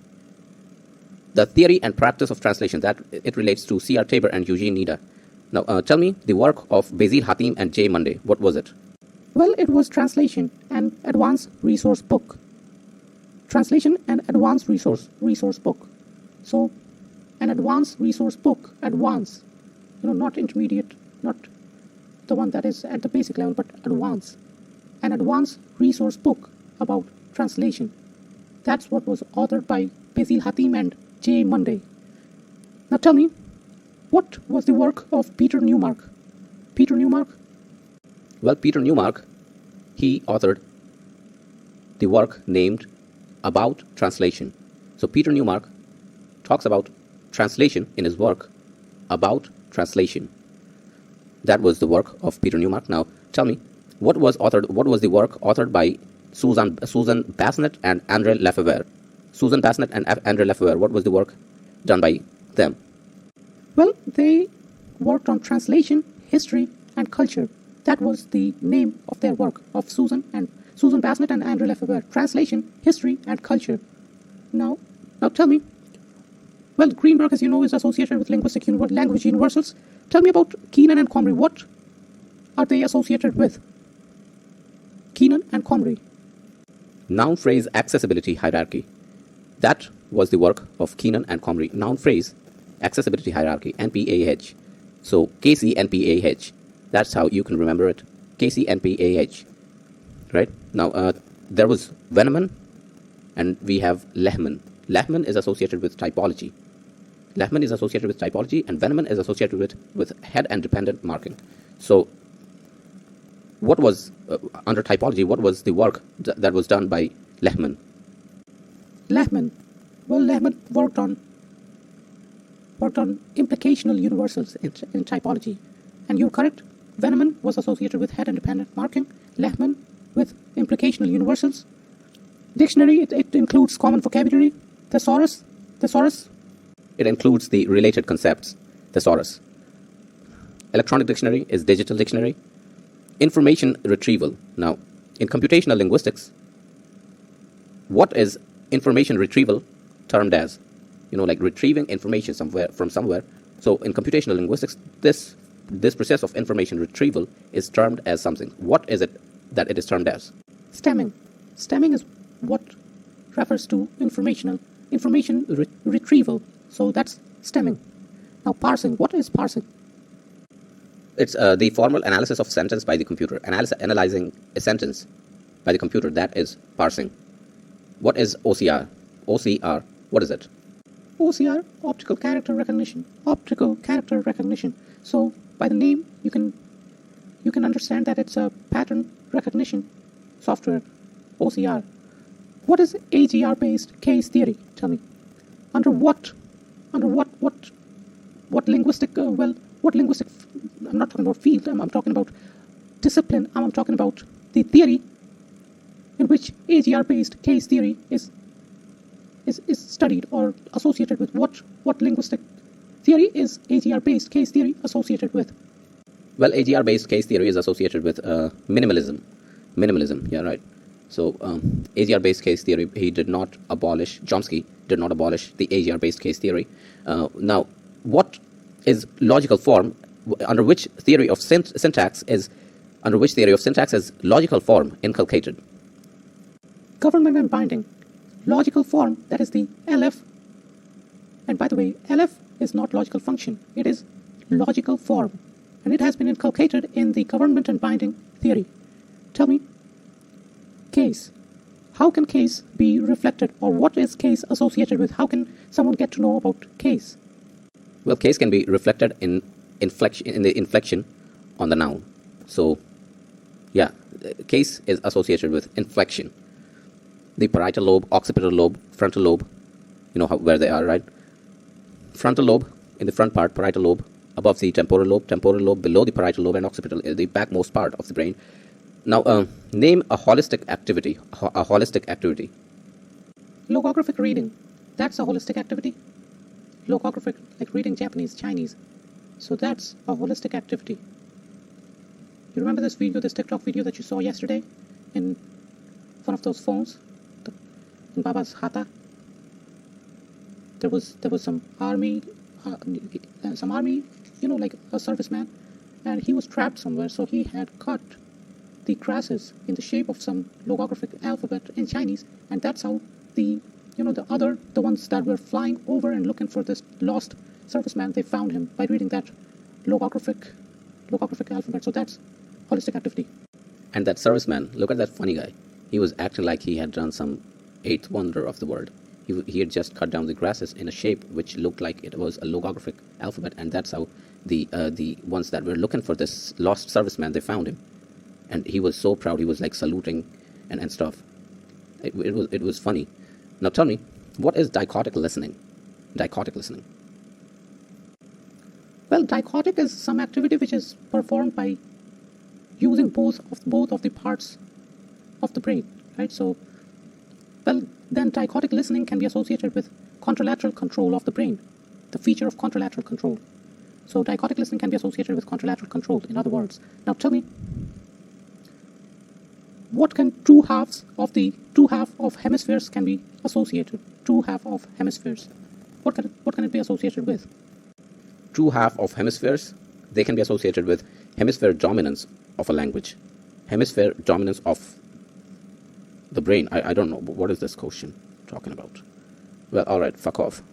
The theory and practice of translation, that it relates to C.R. Tabor and Eugene Nida. Now, tell me the work of Basil Hatim and J. Monday. What was it? Well, it was translation and advanced resource book. Translation and advanced resource book. So, an advanced resource book, advanced, not intermediate, not the one that is at the basic level, but advanced. An advanced resource book about translation. That's what was authored by Basil Hatim and J. Monday. Now tell me, what was the work of Peter Newmark? Peter Newmark? Well, Peter Newmark, he authored the work named About Translation. So Peter Newmark talks about translation in his work About Translation. That was the work of Peter Newmark. Now, tell me, what was the work authored by Susan Bassnett and Andre Lefebvre? Susan Bassnett and Andre Lefebvre, what was the work done by them? Well, they worked on translation, history, and culture. That was the name of their work, of Susan Bassnett and Andre Lefebvre. Translation, history, and culture. Now tell me, well, Greenberg, as you know, is associated with language universals. Tell me about Keenan and Comrie. What are they associated with? Keenan and Comrie. Noun phrase accessibility hierarchy. That was the work of Keenan and Comrie. Noun phrase accessibility hierarchy, NPAH. So KCNPAH, that's how you can remember it, KCNPAH, right? Now there was Veneman and we have Lehman. Lehman is associated with typology. Lehman is associated with typology and Veneman is associated with head and dependent marking. So what was, under typology, what was the work that was done by Lehman? Lehman worked on implicational universals in typology. And you're correct, Veneman was associated with head and dependent marking, Lehman with implicational universals. Dictionary, it includes common vocabulary, thesaurus. It includes the related concepts, thesaurus. Electronic dictionary is digital dictionary. Information retrieval. Now, in computational linguistics, what is information retrieval termed as? You know, like retrieving information from somewhere. So in computational linguistics, this process of information retrieval is termed as something. What is it that it is termed as? Stemming. Stemming is what refers to information retrieval. So that's stemming. Now parsing. What is parsing? It's the formal analysis of sentence by the computer. Analyzing a sentence by the computer, that is parsing. What is OCR? OCR, what is it? OCR, optical character recognition. Optical character recognition. So by the name, you can understand that it's a pattern recognition software, OCR. What is AGR-based case theory? Tell me. Under what linguistic, what linguistic, I'm not talking about field, I'm talking about discipline, I'm talking about the theory in which AGR-based case theory is studied or associated with. What linguistic theory is AGR-based case theory associated with? Well, AGR-based case theory is associated with minimalism. Minimalism, yeah, right. So AGR-based case theory, Chomsky did not abolish the AGR-based case theory. Now, what is logical form? Under which theory of syntax is logical form inculcated? Government and binding. Logical form, that is the LF. And by the way, LF is not logical function. It is logical form. And it has been inculcated in the government and binding theory. Tell me, case. How can case be reflected, or what is case associated with? How can someone get to know about case? Well, case can be reflected in the inflection on the noun. So, yeah, case is associated with inflection. The parietal lobe, occipital lobe, frontal lobe, you know where they are, right? Frontal lobe in the front part, parietal lobe above the temporal lobe below the parietal lobe, and occipital is the backmost part of the brain. Now, name a holistic activity. Logographic reading. That's a holistic activity. Logographic, like reading Japanese, Chinese. So that's a holistic activity. You remember this TikTok video that you saw yesterday in one of those phones, in Baba's Hata? There was some army, you know, like a serviceman, and he was trapped somewhere, so he had cut the grasses in the shape of some logographic alphabet in Chinese, and that's how the ones that were flying over and looking for this lost serviceman, they found him by reading that logographic alphabet. So that's holistic activity. And that serviceman, look at that funny guy. He was acting like he had done some eighth wonder of the world. He had just cut down the grasses in a shape which looked like it was a logographic alphabet, and that's how the ones that were looking for this lost serviceman, they found him. And he was so proud. He was like saluting and stuff. It was funny. Now tell me, what is dichotic listening? Dichotic listening. Well, dichotic is some activity which is performed by using both of the parts of the brain, right? So, well, then dichotic listening can be associated with contralateral control of the brain, the feature of contralateral control. So dichotic listening can be associated with contralateral control, in other words. Now tell me, what can two halves of hemispheres can be associated? Two half of hemispheres. What can it be associated with? Two half of hemispheres, they can be associated with hemisphere dominance of a language. Hemisphere dominance of the brain. I don't know. What is this question talking about? Well, alright, fuck off.